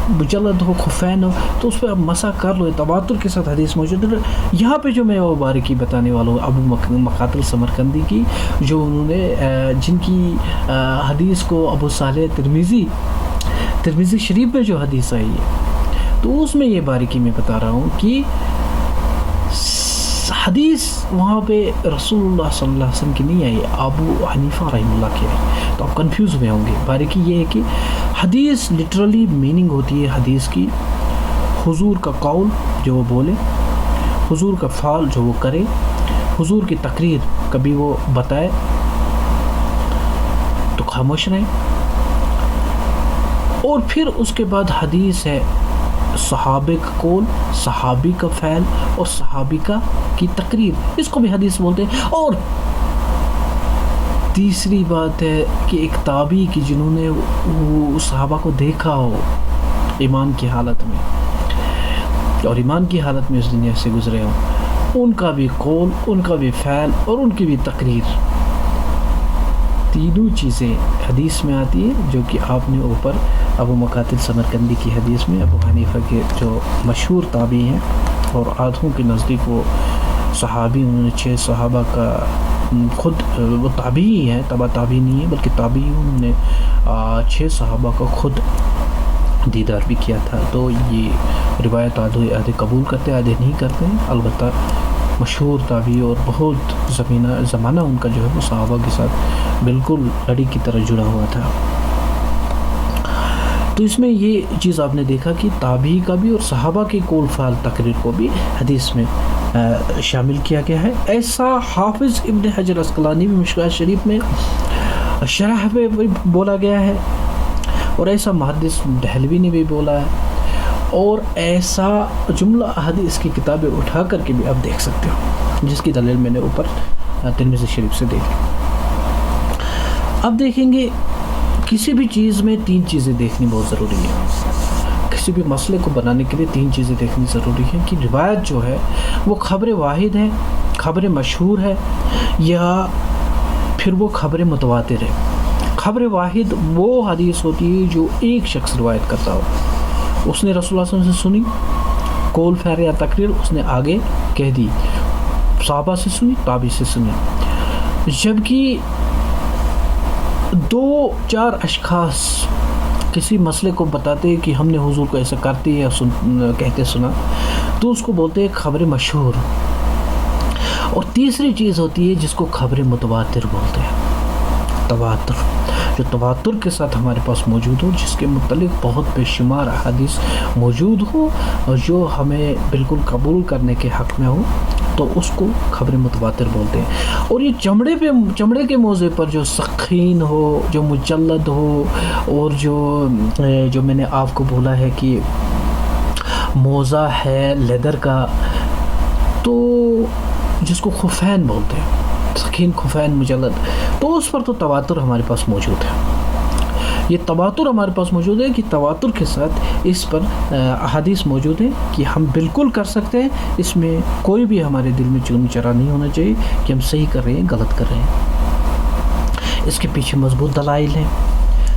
مجلد ہو، خفین ہو، تو اس پہ آپ مسح کر لو. تواتر کے ساتھ حدیث موجود ہے. یہاں پہ جو میں وہ باریکی بتانے والا ہوں ابو مقاتل سمرقندی کی، جو انہوں نے جن کی حدیث کو ابو صالح ترمذی شریف میں جو حدیث آئی ہے، تو اس میں یہ باریکی میں بتا رہا ہوں کہ حدیث وہاں پہ رسول اللہ صلی اللہ علیہ وسلم کی نہیں آئی، ابو حنیفہ رحمہ اللہ کی آئی. تو آپ کنفیوز ہوئے ہوں گے. باریکی یہ ہے کہ حدیث لٹرلی میننگ ہوتی ہے حدیث کی حضور کا قول جو وہ بولے، حضور کا فعل جو وہ کرے، حضور کی تقریر کبھی وہ بتائے تو خاموش رہیں. اور پھر اس کے بعد حدیث ہے صحابے کا قول، صحابی کا فعل اور صحابی کی تقریر، اس کو بھی حدیث بولتے ہیں. اور تیسری بات ہے کہ ایک تابعی کی جنہوں نے وہ صحابہ کو دیکھا ہو ایمان کی حالت میں اور ایمان کی حالت میں اس دنیا سے گزرے ہوں، ان کا بھی قول، ان کا بھی فعل اور ان کی بھی تقریر، تینوں چیزیں حدیث میں آتی ہیں. جو کہ آپ نے اوپر ابو مقاتل سمرقندی کی حدیث میں ابو حنیفہ کے جو مشہور تابعی ہیں اور آدھوں کے نزدیک وہ صحابی، انہوں نے 6 صحابہ کا خود وہ تابعی ہیں، تبع تابعی نہیں ہے بلکہ تابعی، انہوں نے 6 صحابہ کا خود دیدار بھی کیا تھا. تو یہ روایت آدھے قبول کرتے آدھے نہیں کرتے ہیں. البتہ مشہور تابعی اور بہت زمانہ ان کا جو ہے وہ صحابہ کے ساتھ بالکل لڑی کی طرح جڑا ہوا تھا. تو اس میں یہ چیز آپ نے دیکھا کہ تابعی کا بھی اور صحابہ کے قول فعل تقریر کو بھی حدیث میں شامل کیا گیا ہے. ایسا حافظ ابن حجر عسقلانی بھی مشکات شریف میں شرح میں بولا گیا ہے, اور ایسا محدث دہلوی نے بھی بولا ہے, اور ایسا جملہ احادیث کی کتابیں اٹھا کر کے بھی آپ دیکھ سکتے ہو, جس کی دلیل میں نے اوپر ترمذی شریف سے دیکھی. اب دیکھیں گے کسی بھی چیز میں 3 چیزیں دیکھنی بہت ضروری ہے. کسی بھی مسئلے کو بنانے کے لیے 3 چیزیں دیکھنی ضروری ہے کہ روایت جو ہے وہ خبر واحد ہے, خبر مشہور ہے, یا پھر وہ خبر متواتر ہے. خبر واحد وہ حدیث ہوتی ہے جو ایک شخص روایت کرتا ہو, اس نے رسول اللہ صلی اللہ علیہ وسلم سے سنی, قول فعل یا تقریر اس نے آگے کہہ دی, صحابہ سے سنی, تابعی سے سنی. جبکہ 2-4 اشخاص کسی مسئلے کو بتاتے ہیں کہ ہم نے حضور کو ایسا کرتے یا کہتے سنا, تو اس کو بولتے ہیں خبر مشہور. اور تیسری چیز ہوتی ہے جس کو خبر متواتر بولتے ہیں, تواتر, جو تواتر کے ساتھ ہمارے پاس موجود ہو, جس کے متعلق بہت بے شمار احادیث موجود ہو اور جو ہمیں بالکل قبول کرنے کے حق میں ہو, تو اس کو خبر متواتر بولتے ہیں. اور یہ چمڑے کے موضوع پر جو سخین ہو, جو مجلد ہو, اور جو میں نے آپ کو بولا ہے کہ موزہ ہے لیدر کا, تو جس کو خفین بولتے ہیں, سخین, خفین, مجلد, تو اس پر تو تواتر ہمارے پاس موجود ہے. یہ تواتر ہمارے پاس موجود ہے کہ تواتر کے ساتھ اس پر احادیث موجود ہیں کہ ہم بالکل کر سکتے ہیں. اس میں کوئی بھی ہمارے دل میں چون چرا نہیں ہونا چاہیے کہ ہم صحیح کر رہے ہیں, غلط کر رہے ہیں. اس کے پیچھے مضبوط دلائل ہیں.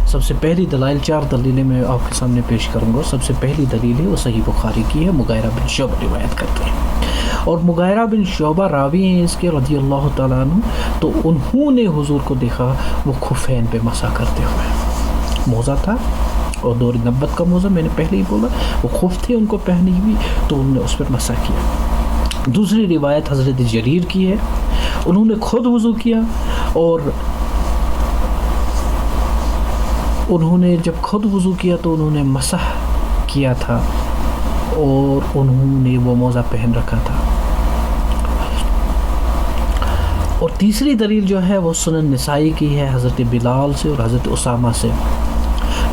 سب سے پہلی دلائل, 4 دلیلیں میں آپ کے سامنے پیش کروں گا. سب سے پہلی دلیل ہے وہ صحیح بخاری کی ہے, مغیرہ بن شعبہ روایت کرتے ہیں, اور مغیرہ بن شعبہ راوی ہیں اس کے رضی اللہ تعالیٰ عنہ. تو انہوں نے حضور کو دیکھا وہ خفین پہ مسح کرتے ہوئے. موزہ تھا اور دور نبوت کا موزہ, میں نے پہلے ہی بولا, وہ خف تھے ان کو پہنی ہوئی, تو انہوں نے اس پر مسح کیا. دوسری روایت حضرت جریر کی ہے, انہوں نے خود وضو کیا, اور انہوں نے جب خود وضو کیا تو انہوں نے مسح کیا تھا, اور انہوں نے وہ موزہ پہن رکھا تھا. اور تیسری دلیل جو ہے وہ سنن نسائی کی ہے, حضرت بلال سے اور حضرت اسامہ سے,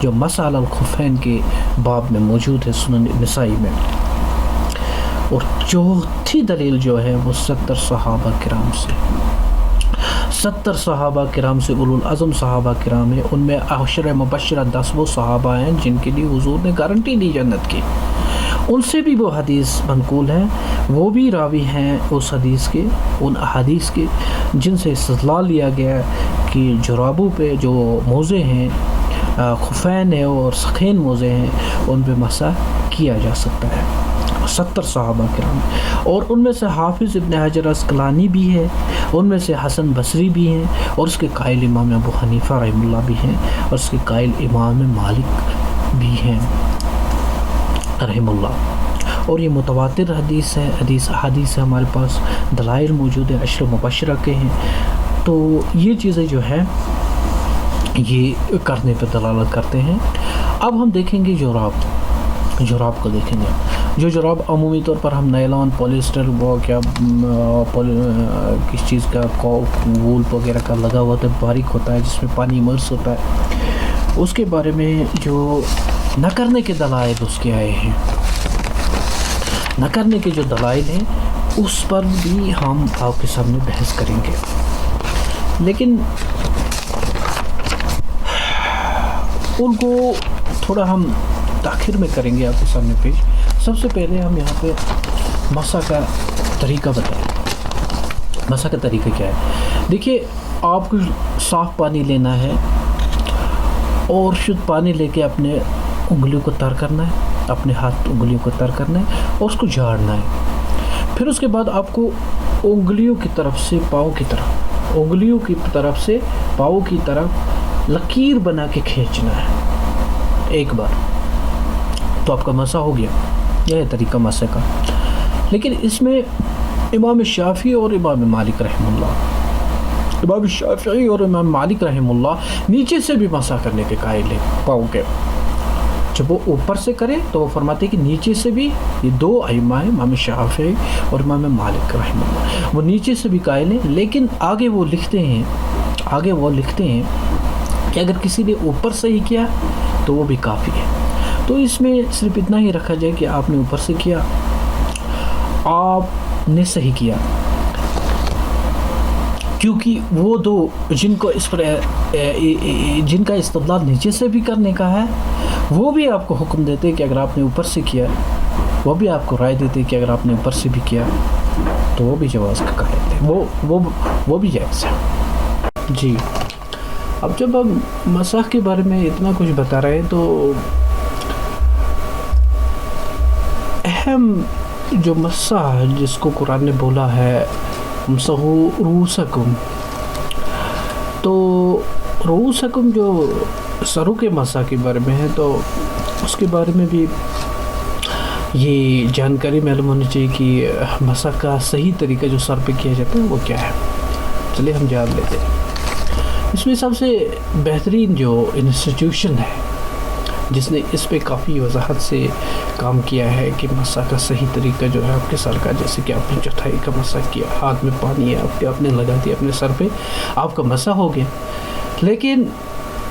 جو مسح علی الخفین کے باب میں موجود ہے سنن نسائی میں. اور چوتھی دلیل جو ہے وہ 70 صحابہ کرام سے, 70 صحابہ کرام سے, اولو العزم صحابہ کرام ہیں. ان میں عشرہ مبشرہ 10 وہ صحابہ ہیں جن کے لیے حضور نے گارنٹی دی جنت کی, ان سے بھی وہ حدیث منقول ہے. وہ بھی راوی ہیں اس حدیث کے, ان احادیث کے جن سے استدلال لیا گیا کہ جرابوں پہ جو موزے ہیں, خفین ہے اور سخین موزے ہیں, ان پہ مسح کیا جا سکتا ہے. 70 صحابہ کرام, اور ان میں سے حافظ ابن حجر عسقلانی بھی ہے, ان میں سے حسن بصری بھی ہیں, اور اس کے قائل امام ابو حنیفہ رحمہ اللہ بھی ہیں, اور اس کے قائل امام مالک بھی ہیں رحمہ اللہ. اور یہ متواتر حدیث ہے, حدیث ہے, ہمارے پاس دلائل موجود ہے, عشر مبشرہ کے ہیں. تو یہ چیزیں جو ہے یہ کرنے پہ دلالت کرتے ہیں. اب ہم دیکھیں گے جراب کو دیکھیں گے. جو جراب عمومی طور پر ہم نیلان, پولیسٹر, وہ کیا کس چیز کا وول وغیرہ کا لگا ہوا ہوتا ہے, باریک ہوتا ہے, جس میں پانی امرس ہوتا ہے, اس کے بارے میں جو نہ کرنے کے دلائل اس کے آئے ہیں, نہ کرنے کے جو دلائل ہیں اس پر بھی ہم آپ کے سامنے بحث کریں گے. لیکن ان کو تھوڑا ہم تاخیر میں کریں گے آپ کے سامنے پیش. سب سے پہلے ہم یہاں پہ مسح کا طریقہ بتائیں. مسح کا طریقہ کیا ہے؟ دیکھیے, آپ کو صاف پانی لینا ہے اور شدھ پانی لے کے اپنے انگلیوں کو تر کرنا ہے, اپنے ہاتھ انگلیوں کو تر کرنا ہے اور اس کو جھاڑنا ہے. پھر اس کے بعد آپ کو انگلیوں کی طرف سے پاؤں کی طرف, انگلیوں کی طرف سے پاؤں کی طرف لکیر بنا کے کھینچنا ہے ایک بار, تو آپ کا مسح ہو گیا. یہ ہے طریقہ مسح کا. لیکن اس میں امام شافعی اور امام مالک رحمہ اللہ, امام شافعی اور امام مالک رحمہ اللہ نیچے سے بھی مسح کرنے کے قائل ہیں پاؤں کے. جب وہ اوپر سے کرے تو وہ فرماتے ہیں کہ نیچے سے بھی، یہ دو ائمہ ہیں امام شافعی اور امام مالک رحمہ اللہ، وہ نیچے سے بھی قائل ہیں، لیکن آگے وہ لکھتے ہیں کہ اگر کسی نے اوپر سے ہی کیا تو وہ بھی کافی ہے۔ تو اس میں صرف اتنا ہی رکھا جائے کہ آپ نے اوپر سے کیا، آپ نے صحیح کیا، کیونکہ وہ دو جن کو اس پر جن کا استدلال نیچے سے بھی کرنے کا ہے، وہ بھی آپ کو حکم دیتے ہیں کہ اگر آپ نے اوپر سے کیا، وہ بھی آپ کو رائے دیتے ہیں کہ اگر آپ نے اوپر سے بھی کیا تو وہ بھی جواز کا قائل ہے، وہ بھی جائز ہے۔ جی، اب جب ہم مسح کے بارے میں اتنا کچھ بتا رہے ہیں تو اہم جو مسح جس کو قرآن نے بولا ہے امسحوا رؤوسکم، تو رؤوسکم جو سروں کے مسح کے بارے میں ہے، تو اس کے بارے میں بھی یہ جانکاری معلوم ہونی چاہیے کہ مسح کا صحیح طریقہ جو سر پہ کیا جاتا ہے وہ کیا ہے۔ چلیے ہم جان لیتے ہیں۔ اس میں سب سے بہترین جو انسٹیٹیوشن ہے جس نے اس پہ کافی وضاحت سے کام کیا ہے کہ مسح کا صحیح طریقہ جو ہے آپ کے سر کا، جیسے کہ آپ نے چوتھائی کا مسح کیا، ہاتھ میں پانی ہے آپ نے لگا دیا اپنے سر پہ، آپ کا مسح ہو گیا۔ لیکن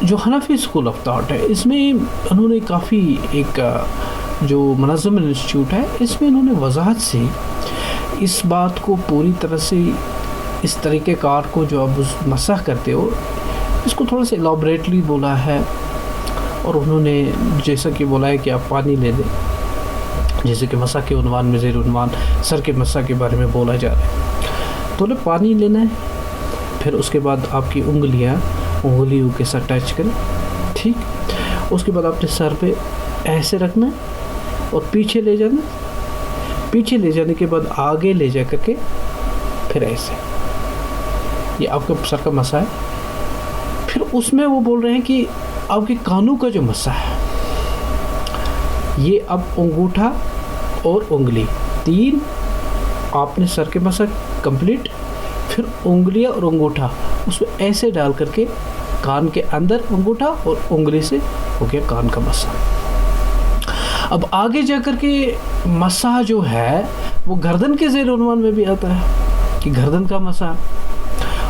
جو حنفی اسکول آف تھاٹ ہے، اس میں انہوں نے کافی ایک جو منظم انسٹیٹیوٹ ہے، اس میں انہوں نے وضاحت سے اس بات کو پوری طرح سے، اس طریقہ کار کو جو آپ مسح کرتے ہو اس کو تھوڑا سا الابریٹلی بولا ہے، اور انہوں نے جیسا کہ بولا ہے کہ آپ پانی لے لیں، جیسے کہ مسح کے عنوان میں زیر عنوان سر کے مسح کے بارے میں بولا جا رہا ہے، تو پانی لینا ہے، پھر اس کے بعد آپ کی انگلیوں کے ساتھ ٹچ کریں، ٹھیک، اس کے بعد آپ نے سر پہ ایسے رکھنا ہے اور پیچھے لے جانے کے بعد آگے لے جا کر کے پھر ایسے، یہ آپ کا سر کا مسح ہے۔ پھر اس میں وہ بول رہے ہیں کہ آپ کے کانوں کا جو مسح ہے، یہ اب انگوٹھا اور انگلی تین آپ نے سر کے مسح کمپلیٹ، پھر انگلیاں اور انگوٹھا اس میں ایسے ڈال کر کے کان کے اندر انگوٹھا اور انگلی سے ہو گیا کان کا مسح۔ اب آگے جا کر کے مسح جو ہے وہ گردن کے زیر عنوان میں بھی آتا ہے کہ گردن کا مسح،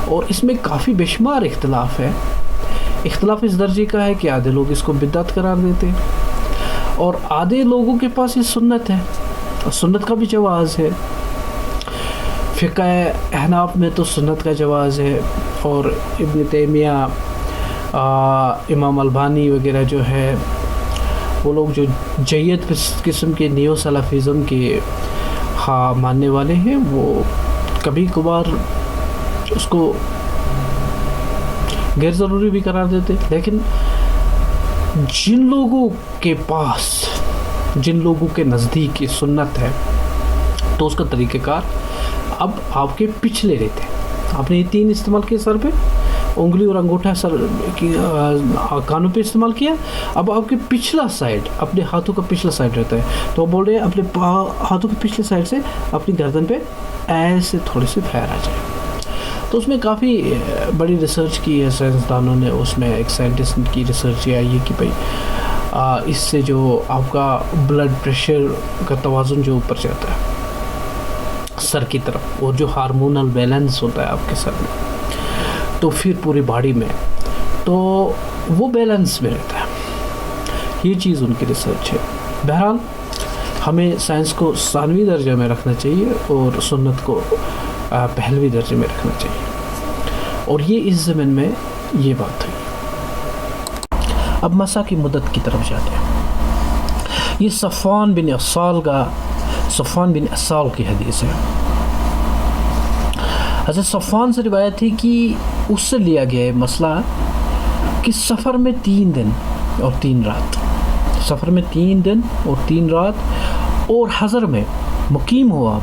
اور اس میں کافی بے شمار اختلاف ہے۔ اختلاف اس درجے کا ہے کہ آدھے لوگ اس کو بدعت قرار دیتے ہیں اور آدھے لوگوں کے پاس یہ سنت ہے، اور سنت کا بھی جواز ہے۔ فقہ احناف میں تو سنت کا جواز ہے، اور ابن تیمیہ، امام البانی وغیرہ جو ہے وہ لوگ جو جید قسم کے نیو سلفیزم کے ماننے والے ہیں، وہ کبھی کبھار اس کو غیر ضروری بھی قرار دیتے، لیکن جن لوگوں کے پاس، جن لوگوں کے نزدیک یہ سنت ہے، تو اس کا طریقہ کار اب آپ کے پچھلے رہتے ہیں۔ آپ نے یہ تین استعمال کیے سر پہ، انگلی اور انگوٹھا سر کی کانوں پہ استعمال کیا، اب آپ کے پچھلا سائڈ، اپنے ہاتھوں کا پچھلا سائڈ رہتا ہے، تو بول رہے ہیں اپنے ہاتھوں کے پچھلے سائڈ سے اپنی گردن پہ ایسے تھوڑے سے پھیرا جائے۔ تو اس میں کافی بڑی ریسرچ کی ہے سائنسدانوں نے، اس میں ایک سائنٹسٹ کی ریسرچ یہ آئی ہے کہ بھائی اس سے جو آپ کا بلڈ پریشر کا توازن جو اوپر جاتا ہے سر کی طرف، اور جو ہارمونل بیلنس ہوتا ہے آپ کے سر میں، تو پھر پوری باڈی میں، تو وہ بیلنس میں رہتا ہے۔ یہ چیز ان کی ریسرچ ہے۔ بہرحال ہمیں سائنس کو ثانوی درجہ میں رکھنا چاہیے اور سنت کو پہلوی درجے میں رکھنا چاہیے، اور یہ اس زمین میں یہ بات ہے۔ اب مسح کی مدت کی طرف جاتے ہیں۔ یہ صفوان بن اسال کی حدیث ہے۔ حضرت صفوان سے روایت ہے کہ اس سے لیا گیا ہے مسئلہ کہ سفر میں 3 دن اور 3 رات، سفر میں 3 دن اور 3 رات، اور حضر میں مقیم ہو آپ،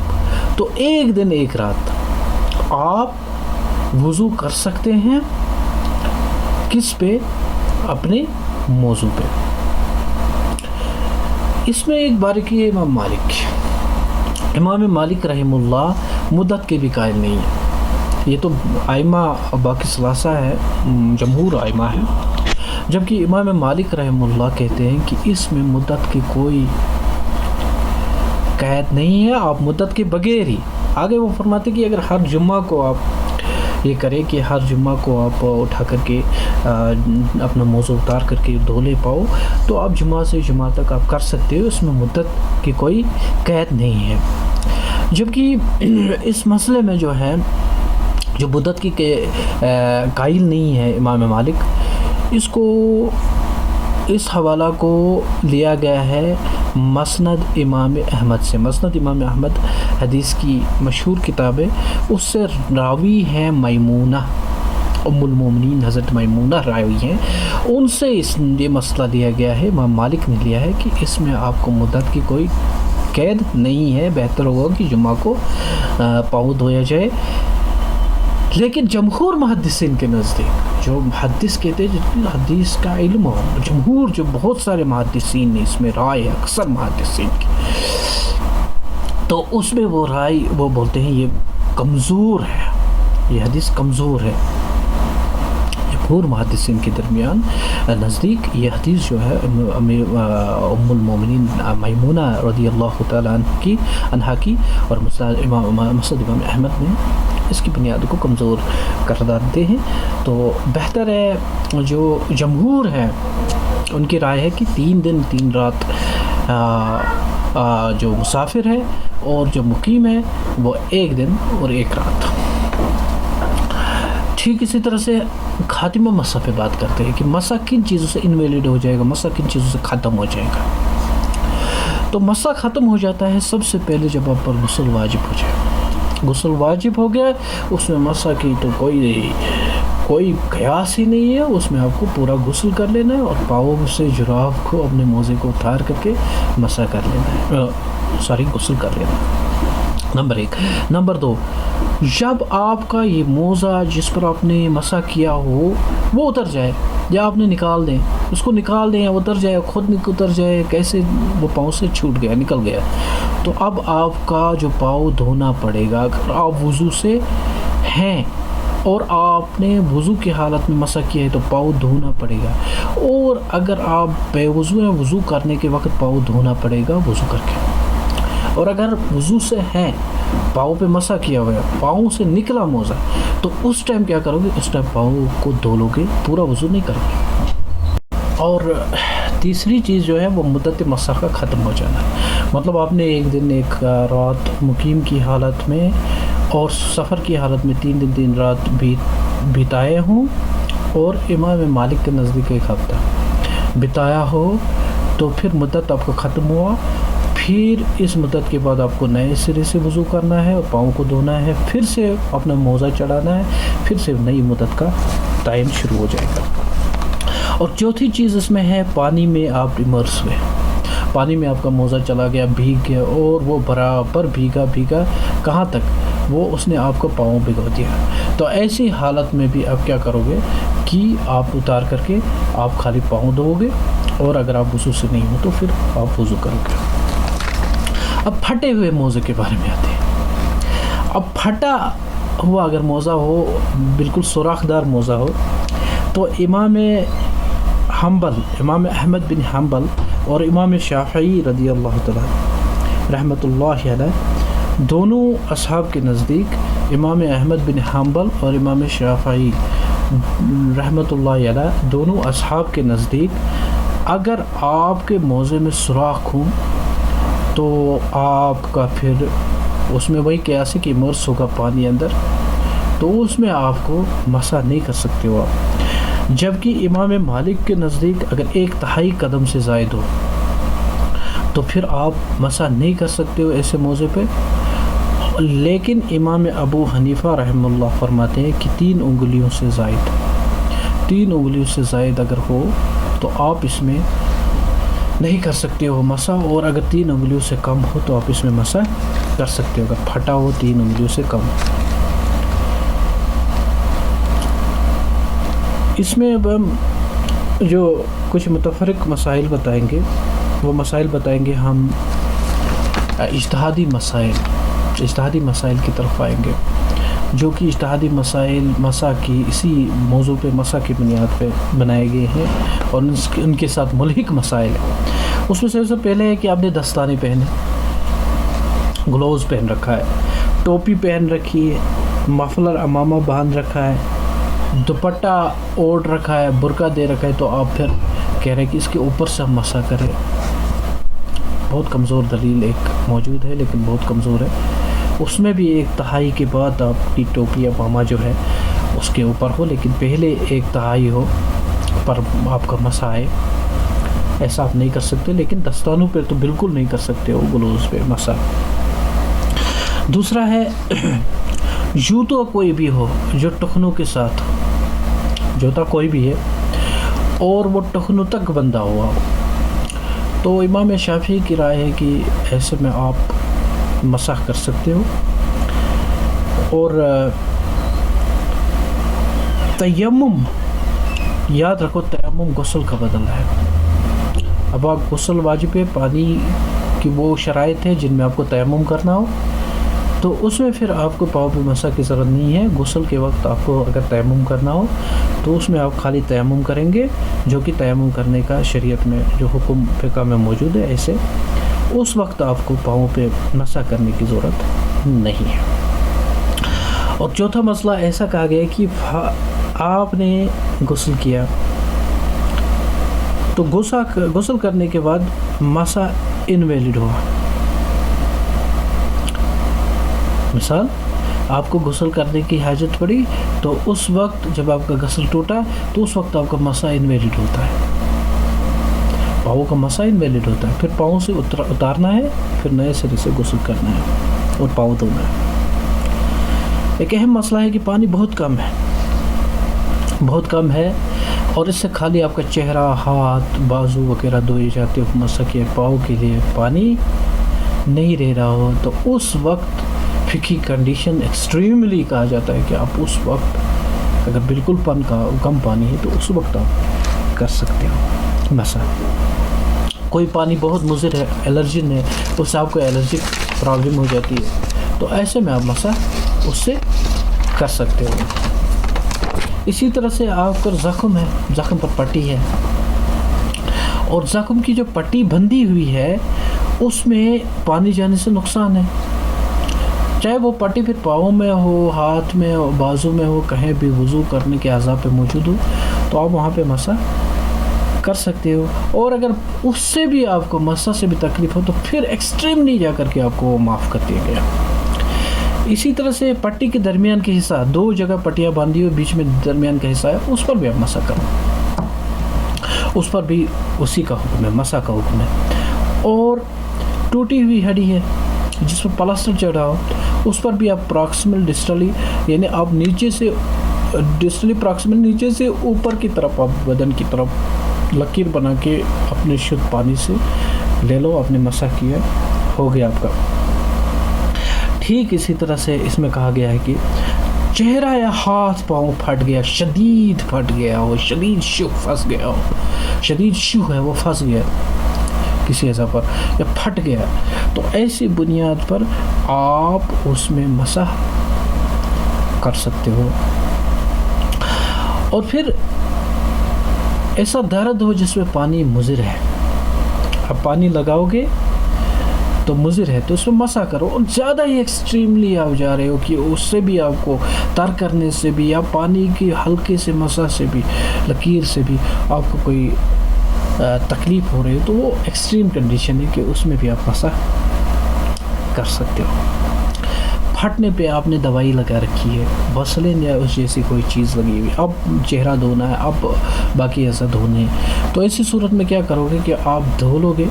تو 1 دن 1 رات آپ وضو کر سکتے ہیں، کس پہ؟ اپنے موضوع پہ۔ اس میں ایک باریکی ہے امام مالک رحمہ اللہ مدت کے بھی قائل نہیں ہے۔ یہ تو ائمہ باقی ثلاثہ ہے، جمہور ائمہ ہے، جبکہ امام مالک رحمہ اللہ کہتے ہیں کہ اس میں مدت کی کوئی قید نہیں ہے، آپ مدت کے بغیر ہی. آگے وہ فرماتے کہ اگر ہر جمعہ کو آپ یہ کریں کہ ہر جمعہ کو آپ اٹھا کر کے اپنا موضوع اتار کر کے دھو لے پاؤ تو آپ جمعہ سے جمعہ تک آپ کر سکتے ہو، اس میں مدت کی کوئی قید نہیں ہے. جبکہ اس مسئلے میں جو ہے جو مدت کی قائل نہیں ہے امام مالک، اس حوالہ کو لیا گیا ہے مسند امام احمد سے. مسند امام احمد حدیث کی مشہور کتاب ہے، اس سے راوی ہے میمونہ ام المومنین، حضرت میمونہ راوی ہیں، ان سے یہ مسئلہ لیا گیا ہے. امام مالک نے لیا ہے کہ اس میں آپ کو مدت کی کوئی قید نہیں ہے، بہتر ہوگا کہ جمعہ کو پاؤں دھویا جائے. لیکن جمہور محدثین کے نزدیک، جو محدث کہتے ہیں جتنی حدیث کا علم ہو، جمہور جو بہت سارے محدثین نے اس میں رائے ہے اکثر محدثین کی، تو اس میں وہ رائے وہ بولتے ہیں یہ کمزور ہے، یہ حدیث کمزور ہے. جمہور محدثین کے درمیان نزدیک یہ حدیث جو ہے ام المومنین میمونہ رضی اللہ تعالیٰ عنہ کی اور مسند امام احمد میں اس کی بنیاد کو کمزور قرار دیتے ہیں. تو بہتر ہے جو جمہور ہے ان کی رائے ہے کہ 3 دن 3 رات جو مسافر ہے اور جو مقیم ہے وہ 1 دن اور 1 رات. ٹھیک اسی طرح سے خاتمہ مسح پہ بات کرتے ہیں کہ مسح کن چیزوں سے انویلڈ ہو جائے گا، مسح کن چیزوں سے ختم ہو جائے گا. تو مسح ختم ہو جاتا ہے سب سے پہلے جب آپ پر غسل واجب ہو جائے. غسل واجب ہو گیا اس میں مسح کی تو کوئی قیاس ہی نہیں ہے، اس میں آپ کو پورا غسل کر لینا ہے اور پاؤں سے جراب کو اپنے موزے کو اتار کر کے مسح کر لینا ہے، غسل کر لینا ہے. نمبر 1. نمبر 2، جب آپ کا یہ موزہ جس پر آپ نے مسح کیا ہو وہ اتر جائے یا آپ نے نکال دیں، اس کو نکال دیں یا اتر جائے، خود اتر جائے، کیسے وہ پاؤں سے چھوٹ گیا، نکل گیا، تو اب آپ کا جو پاؤں دھونا پڑے گا. اگر آپ وضو سے ہیں اور آپ نے وضو کی حالت میں مسح کیا ہے تو پاؤں دھونا پڑے گا، اور اگر آپ بے وضو ہیں وضو کرنے کے وقت پاؤں دھونا پڑے گا وضو کر کے. اور اگر وضو سے ہیں پاؤں پہ مسح کیا ہوا ہے، پاؤں سے نکلا موزہ، تو اس ٹائم کیا کرو گے، اس ٹائم پاؤں کو دھو لو گے، پورا وضو نہیں کرو گے. اور تیسری چیز جو ہے وہ مدت مسح کا ختم ہو جانا. مطلب آپ نے 1 دن 1 رات مقیم کی حالت میں اور سفر کی حالت میں 3 دن 3 رات بتائے ہوں، اور امام مالک کے نزدیک 1 ہفتہ بتایا ہو، تو پھر مدت آپ کا ختم ہوا. پھر اس مدت کے بعد آپ کو نئے سرے سے وضو کرنا ہے اور پاؤں کو دھونا ہے، پھر سے اپنا موزہ چڑھانا ہے، پھر سے نئی مدت کا ٹائم شروع ہو جائے گا. اور چوتھی چیز اس میں ہے پانی میں آپ امرس ہوئے، پانی میں آپ کا موزہ چلا گیا، بھیگ گیا، اور وہ برابر بھیگا کہاں تک، وہ اس نے آپ کو پاؤں بھگو دیا. تو ایسی حالت میں بھی آپ کیا کرو گے کہ آپ اتار کر کے آپ خالی پاؤں دھو گے، اور اگر آپ وضو سے نہیں ہو تو پھر آپ وضو کرو گے. اب پھٹے ہوئے موزے کے بارے میں آتے ہیں. اب پھٹا ہوا اگر موزہ ہو، بالکل سوراخ دار موزہ ہو، تو امام احمد بن حنبل اور امام شافعی رضی اللہ تعالیٰ رحمۃ اللہ علیہ، دونوں اصحاب کے نزدیک، امام احمد بن حنبل اور امام شافعی رحمۃ اللہ علیہ دونوں اصحاب کے نزدیک، اگر آپ کے موزے میں سوراخ ہوں تو آپ کا پھر اس میں وہی قیاس ہے کہ مرس ہوگا پانی اندر، تو اس میں آپ کو مسح نہیں کر سکتے ہو آپ. جبکہ امام مالک کے نزدیک اگر 1/3 قدم سے زائد ہو تو پھر آپ مسح نہیں کر سکتے ہو ایسے موزے پہ. لیکن امام ابو حنیفہ رحمہ اللہ فرماتے ہیں کہ 3 انگلیوں سے زائد اگر ہو تو آپ اس میں نہیں کر سکتے ہو مسح، اور اگر 3 انگلیوں سے کم ہو تو آپ اس میں مسح کر سکتے ہو اگر پھٹا ہو 3 انگلیوں سے کم. اس میں اب ہم جو کچھ متفرق مسائل بتائیں گے، وہ مسائل بتائیں گے ہم اجتہادی مسائل کی طرف آئیں گے. جو کہ اجتہادی مسائل مسا کی اسی موضوع پہ مسا کی بنیاد پہ بنائے گئے ہیں اور ان کے ساتھ ملحق مسائل ہیں. اس میں سب سے پہلے ہے کہ آپ نے دستانے پہنے, گلوز پہن رکھا ہے, ٹوپی پہن رکھی ہے, مفلر امامہ باندھ رکھا ہے, دوپٹہ اوڑھ رکھا ہے, برقع دے رکھا ہے, تو آپ پھر کہہ رہے ہیں کہ اس کے اوپر سے ہم مسا کریں. بہت کمزور دلیل ایک موجود ہے, لیکن بہت کمزور ہے. اس میں بھی 1/3 کے بعد آپ کی ٹوپی یا امامہ جو ہے اس کے اوپر ہو, لیکن پہلے 1/3 ہو پر آپ کا مسا ہے. ایسا آپ نہیں کر سکتے, لیکن دستانوں پہ تو بالکل نہیں کر سکتے ہو گلوز پہ مسا. دوسرا ہے جوتوں کوئی بھی ہو جو ٹخنوں کے ساتھ, جوتا کوئی بھی ہے اور وہ ٹخنوں تک بندھا ہوا ہو, تو امام شافعی کی رائے ہے کہ ایسے میں آپ مسح کر سکتے ہو. اور تیمم, یاد رکھو تیمم غسل کا بدل ہے. اب آپ غسل واجب ہے, پانی کی وہ شرائط ہے جن میں آپ کو تیمم کرنا ہو, تو اس میں پھر آپ کو پاؤں پہ مسح کی ضرورت نہیں ہے. غسل کے وقت آپ کو اگر تیمم کرنا ہو تو اس میں آپ خالی تیمم کریں گے, جو کہ تیمم کرنے کا شریعت میں جو حکم فقہ میں موجود ہے. ایسے اس وقت آپ کو پاؤں پہ مسح کرنے کی ضرورت نہیں ہے. اور چوتھا مسئلہ ایسا کہا گیا کہ آپ نے غسل کیا تو غسل کرنے کے بعد مسح انویلڈ ہوا. مثال, آپ کو غسل کرنے کی حاجت پڑی تو اس وقت جب آپ کا غسل ٹوٹا تو اس وقت آپ کا مسح انویلڈ ہوتا ہے, پاؤں کا مسح انویلڈ ہوتا ہے. پھر پاؤں سے اتارنا ہے, پھر نئے سرے سے غسل کرنا ہے اور پاؤں دھونا ہے. ایک اہم مسئلہ ہے کہ پانی بہت کم ہے اور اس سے خالی آپ کا چہرہ, ہاتھ, بازو وغیرہ دھوئے جاتے ہو. مسح کے پاؤں کے لیے پانی نہیں رہ رہا ہو تو اس وقت فقہی کنڈیشن ایکسٹریملی کہا جاتا ہے کہ آپ اس وقت اگر بالکل کم پانی ہے تو اس وقت آپ کر سکتے ہو مسح. کوئی پانی بہت مضر ہے, الرجن ہے, اس سے آپ کو الرجک پرابلم ہو جاتی ہے, تو ایسے میں آپ مسح اس سے کر سکتے ہو. اسی طرح سے آپ کا زخم ہے, زخم پر پٹی ہے, اور زخم کی جو پٹی بندھی ہوئی ہے اس میں پانی جانے سے نقصان ہے. چاہے وہ پٹی پھر پاؤں میں ہو, ہاتھ میں ہو, بازو میں ہو, کہیں بھی وضو کرنے کے اعضاء پہ موجود ہو, تو آپ وہاں پہ مسح کر سکتے ہو. اور اگر اس سے بھی آپ کو مسح سے بھی تکلیف ہو تو پھر ایکسٹریم نہیں جا کر کے آپ کو معاف کر دیا گیا. اسی طرح سے پٹی کے درمیان کے حصہ, 2 جگہ پٹیاں باندھی ہوئی, بیچ میں درمیان کا حصہ ہے, اس پر بھی آپ مسح کرو, اس پر بھی اسی کا حکم ہے, مسح کا حکم ہے. اور ٹوٹی ہوئی ہڈی ہے جس پر پلاسٹر چڑھا ہو, اس پر بھی آپ پراکسیمل ڈسٹلی, یعنی آپ نیچے سے ڈسٹلی پراکسیمل نیچے سے اوپر کی طرف آپ بدن کی طرف لکیر بنا کے اپنے شدھ پانی سے لے لو, آپ نے مسح کیا, ہو گیا آپ کا. ٹھیک اسی طرح سے اس میں کہا گیا ہے کہ چہرہ یا ہاتھ پاؤں پھٹ گیا, شدید پھٹ گیا ہو, شدید شو پھنس گیا ہو, شدید شو ہے وہ پھنس گیا کسی ایسا پر یا پھٹ گیا, تو ایسی بنیاد پر آپ اس میں مسح کر سکتے ہو. اور پھر ایسا درد ہو جس میں پانی مضر ہے, اب پانی لگاؤ گے تو مضر ہے تو اس میں مسح کرو. اور زیادہ ہی ایکسٹریملی آپ جا رہے ہو کہ اس سے بھی آپ کو تر کرنے سے بھی یا پانی کی ہلکے سے مسح سے بھی, لکیر سے بھی آپ کو کوئی تکلیف ہو رہی ہے, تو وہ ایکسٹریم کنڈیشن ہے کہ اس میں بھی آپ مسح کر سکتے ہو. پھٹنے پہ آپ نے دوائی لگا رکھی ہے, وسلین یا اس جیسی کوئی چیز لگی ہوئی, اب چہرہ دھونا ہے, اب باقی ایسا دھونے ہیں, تو ایسی صورت میں کیا کرو گے کہ آپ دھو لو گے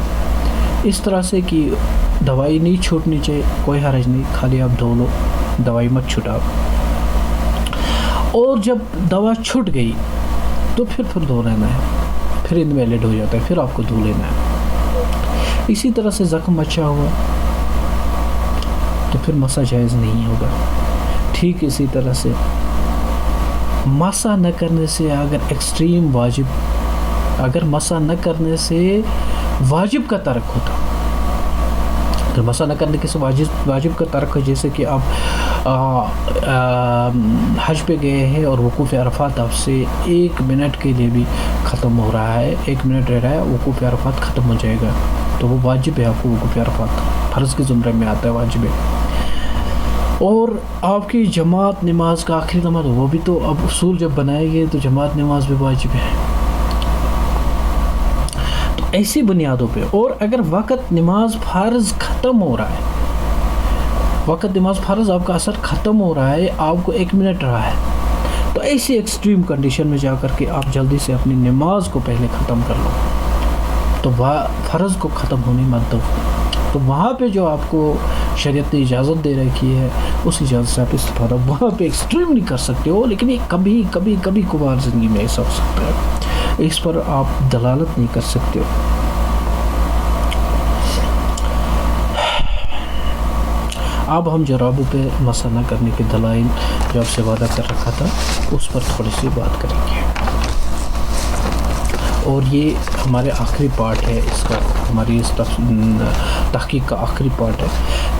اس طرح سے کہ دوائی نہیں چھوٹنی چاہیے, کوئی حرج نہیں, خالی آپ دھو لو, دوائی مت چھٹاؤ. اور جب دوا چھٹ گئی تو پھر دھو لینا ہے, پھر انویلڈ ہو جاتا ہے, پھر آپ کو دھو لینا ہے. اسی طرح سے زخم اچھا ہوا تو پھر مسح جائز نہیں ہوگا. ٹھیک اسی طرح سے مسح نہ کرنے سے اگر ایکسٹریم واجب, اگر مسح نہ کرنے سے واجب کا ترک ہوتا, مسا نہ کرنے کے سے واجب کا ترک ہے، جیسے کہ آپ حج پہ گئے ہیں اور وقوف عرفات آپ سے 1 منٹ کے لیے بھی ختم ہو رہا ہے، 1 منٹ رہ رہا ہے، وقوف عرفات ختم ہو جائے گا، تو وہ واجب ہے آپ کو وقوف عرفات، فرض کے زمرے میں آتا ہے، واجب ہے۔ اور آپ کی جماعت نماز کا آخری نماز، وہ بھی تو اب اصول جب بنائے گئے تو جماعت نماز بھی واجب ہے، تو ایسی بنیادوں پہ۔ اور اگر وقت نماز فرض ختم ہو رہا ہے، وقت نماز فرض آپ کا اثر ختم ہو رہا ہے، آپ کو 1 منٹ رہا ہے، تو ایسی ایکسٹریم کنڈیشن میں جا کر کے آپ جلدی سے اپنی نماز کو پہلے ختم کر لو، تو فرض کو ختم ہونے مت دو، تو وہاں پہ جو آپ کو شریعت نے اجازت دے رکھی ہے اس اجازت سے آپ استفادہ وہاں پہ ایکسٹریم نہیں کر سکتے ہو، لیکن یہ کبھی کبھی کبھی کبھار زندگی میں ایسا ہو سکتا ہے، اس پر آپ دلالت نہیں کر سکتے ہو۔ اب ہم جرابوں پہ مسح نہ کرنے کے دلائل جو آپ سے وعدہ کر رکھا تھا اس پر تھوڑی سی بات کریں گے، اور یہ ہمارے آخری پارٹ ہے اس کا، ہماری اس تحقیق کا آخری پارٹ ہے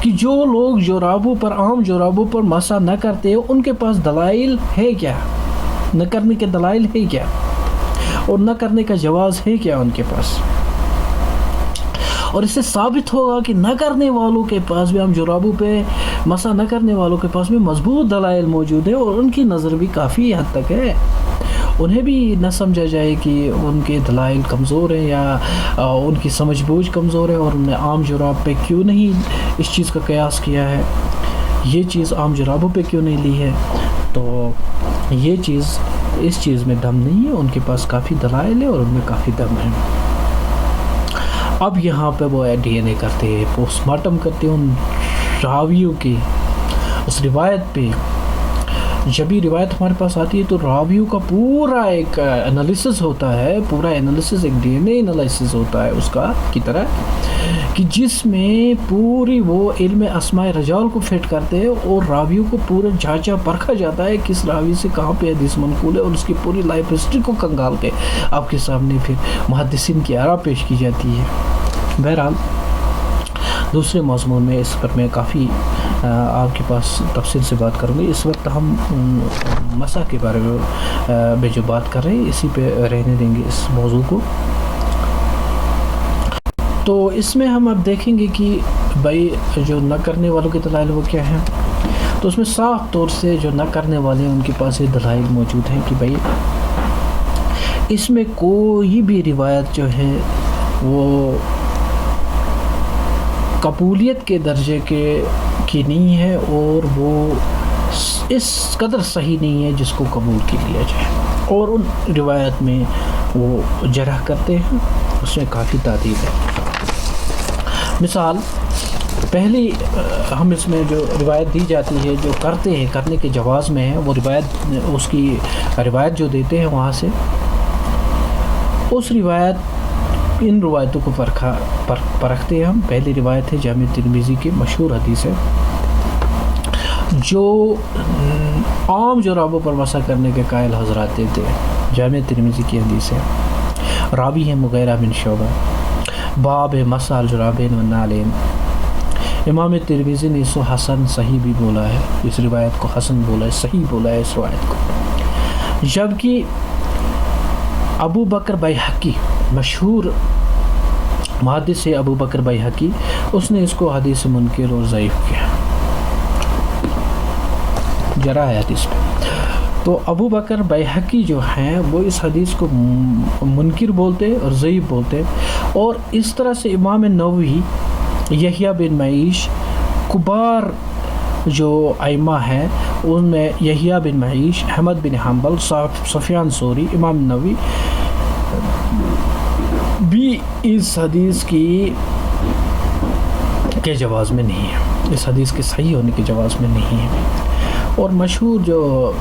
کہ جو لوگ جرابوں پر، عام جرابوں پر مسح نہ کرتے ان کے پاس دلائل ہے کیا، نہ کرنے کے دلائل ہے کیا، اور نہ کرنے کا جواز ہے کیا ان کے پاس، اور اس سے ثابت ہوگا کہ نہ کرنے والوں کے پاس بھی، ہم جرابوں پہ مسح نہ کرنے والوں کے پاس بھی مضبوط دلائل موجود ہے، اور ان کی نظر بھی کافی حد تک ہے، انہیں بھی نہ سمجھا جائے کہ ان کے دلائل کمزور ہیں یا ان کی سمجھ بوجھ کمزور ہے، اور انہوں نے عام جراب پہ کیوں نہیں اس چیز کا قیاس کیا ہے، یہ چیز عام جرابوں پہ کیوں نہیں لی ہے، تو یہ چیز، اس چیز میں دم نہیں ہے، ان کے پاس کافی دلائل ہے اور ان میں کافی دم ہے۔ اب یہاں پہ وہ ڈی این اے کرتے ہیں، پوسٹ مارٹم کرتے ہیں ان راویوں کی، اس روایت پہ، جب یہ روایت ہمارے پاس آتی ہے تو راویوں کا پورا ایک انالیسس ہوتا ہے، پورا انالیسس، ایک ڈی این اے انالیسس ہوتا ہے اس کا کی طرح، کہ جس میں پوری وہ علم اسماء رجال کو فٹ کرتے ہیں اور راویوں کو پورا جانچا پرکھا جاتا ہے کس راوی سے کہاں پہ حدیث منقول ہے، اور اس کی پوری لائف ہسٹری کو کنگال کے آپ کے سامنے پھر محدثین کی آراء پیش کی جاتی ہے۔ بہرحال دوسرے مضمون میں اس پر میں کافی آپ کے پاس تفصیل سے بات کروں گی، اس وقت ہم مسح کے بارے میں جو بات کر رہے ہیں اسی پہ رہنے دیں گے اس موضوع کو۔ تو اس میں ہم اب دیکھیں گے کہ بھائی جو نہ کرنے والوں کے دلائل وہ کیا ہیں، تو اس میں صاف طور سے جو نہ کرنے والے ہیں ان کے پاس یہ دلائل موجود ہیں کہ بھائی اس میں کوئی بھی روایت جو ہے وہ قبولیت کے درجے کی نہیں ہے، اور وہ اس قدر صحیح نہیں ہے جس کو قبول کر لیا جائے، اور ان روایت میں وہ جرح کرتے ہیں، اس میں کافی تعدیل ہے۔ مثال پہلی ہم اس میں جو روایت دی جاتی ہے جو کرتے ہیں، کرنے کے جواز میں ہے، وہ روایت، اس کی روایت جو دیتے ہیں وہاں سے، اس روایت، ان روایتوں کو پرکھتے ہیں ہم۔ پہلی روایت ہے جامع ترمذی کی مشہور حدیث ہے، جو عام جرابوں پر مسح کرنے کے قائل حضرات دیتے ہیں، جامع ترمذی کی حدیث ہے، راوی ہیں مغیرہ بن شعبہ، باب مسح الجرابین والنعلین۔ امام ترمذی نے اس کو حسن صحیح بھی بولا ہے، اس روایت کو حسن بولا ہے، صحیح بولا ہے اس روایت کو، جبکہ ابو بکر بیہقی، مشہور محدث ہے ابو بکر بیہقی، اس نے اس کو حدیث منکر اور ضعیف کیا، جرح ہے حدیث پہ۔ تو ابو بکر بیہقی جو ہیں وہ اس حدیث کو منکر بولتے اور ضعیف بولتے، اور اس طرح سے امام نووی، یحییٰ بن معیش، کبار جو ائمہ ہیں ان میں یحییٰ بن معیش، احمد بن حنبل، سفیان ثوری، امام نووی بھی اس حدیث کے جواز میں نہیں ہے، اس حدیث کے صحیح ہونے کے جواز میں نہیں ہے۔ اور مشہور جو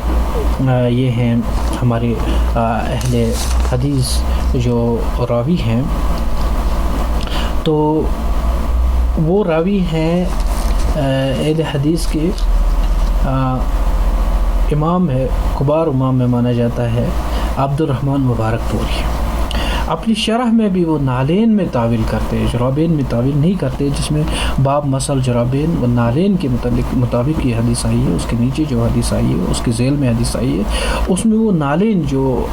یہ ہیں ہمارے اہل حدیث جو راوی ہیں، تو وہ راوی ہیں اہل حدیث کے امام ہے، کبار امام میں مانا جاتا ہے عبد الرحمن مبارک پوری۔ اپنی شرح میں بھی وہ نالین میں تعویل کرتے ہیں، جرابین میں تعویل نہیں کرتے، جس میں باب مسل جرابین و نالین کے مطابق یہ حدیث آئی ہے، اس کے نیچے جو حدیث آئی ہے، اس کے ذیل میں حدیث آئی ہے، اس میں وہ نالین جو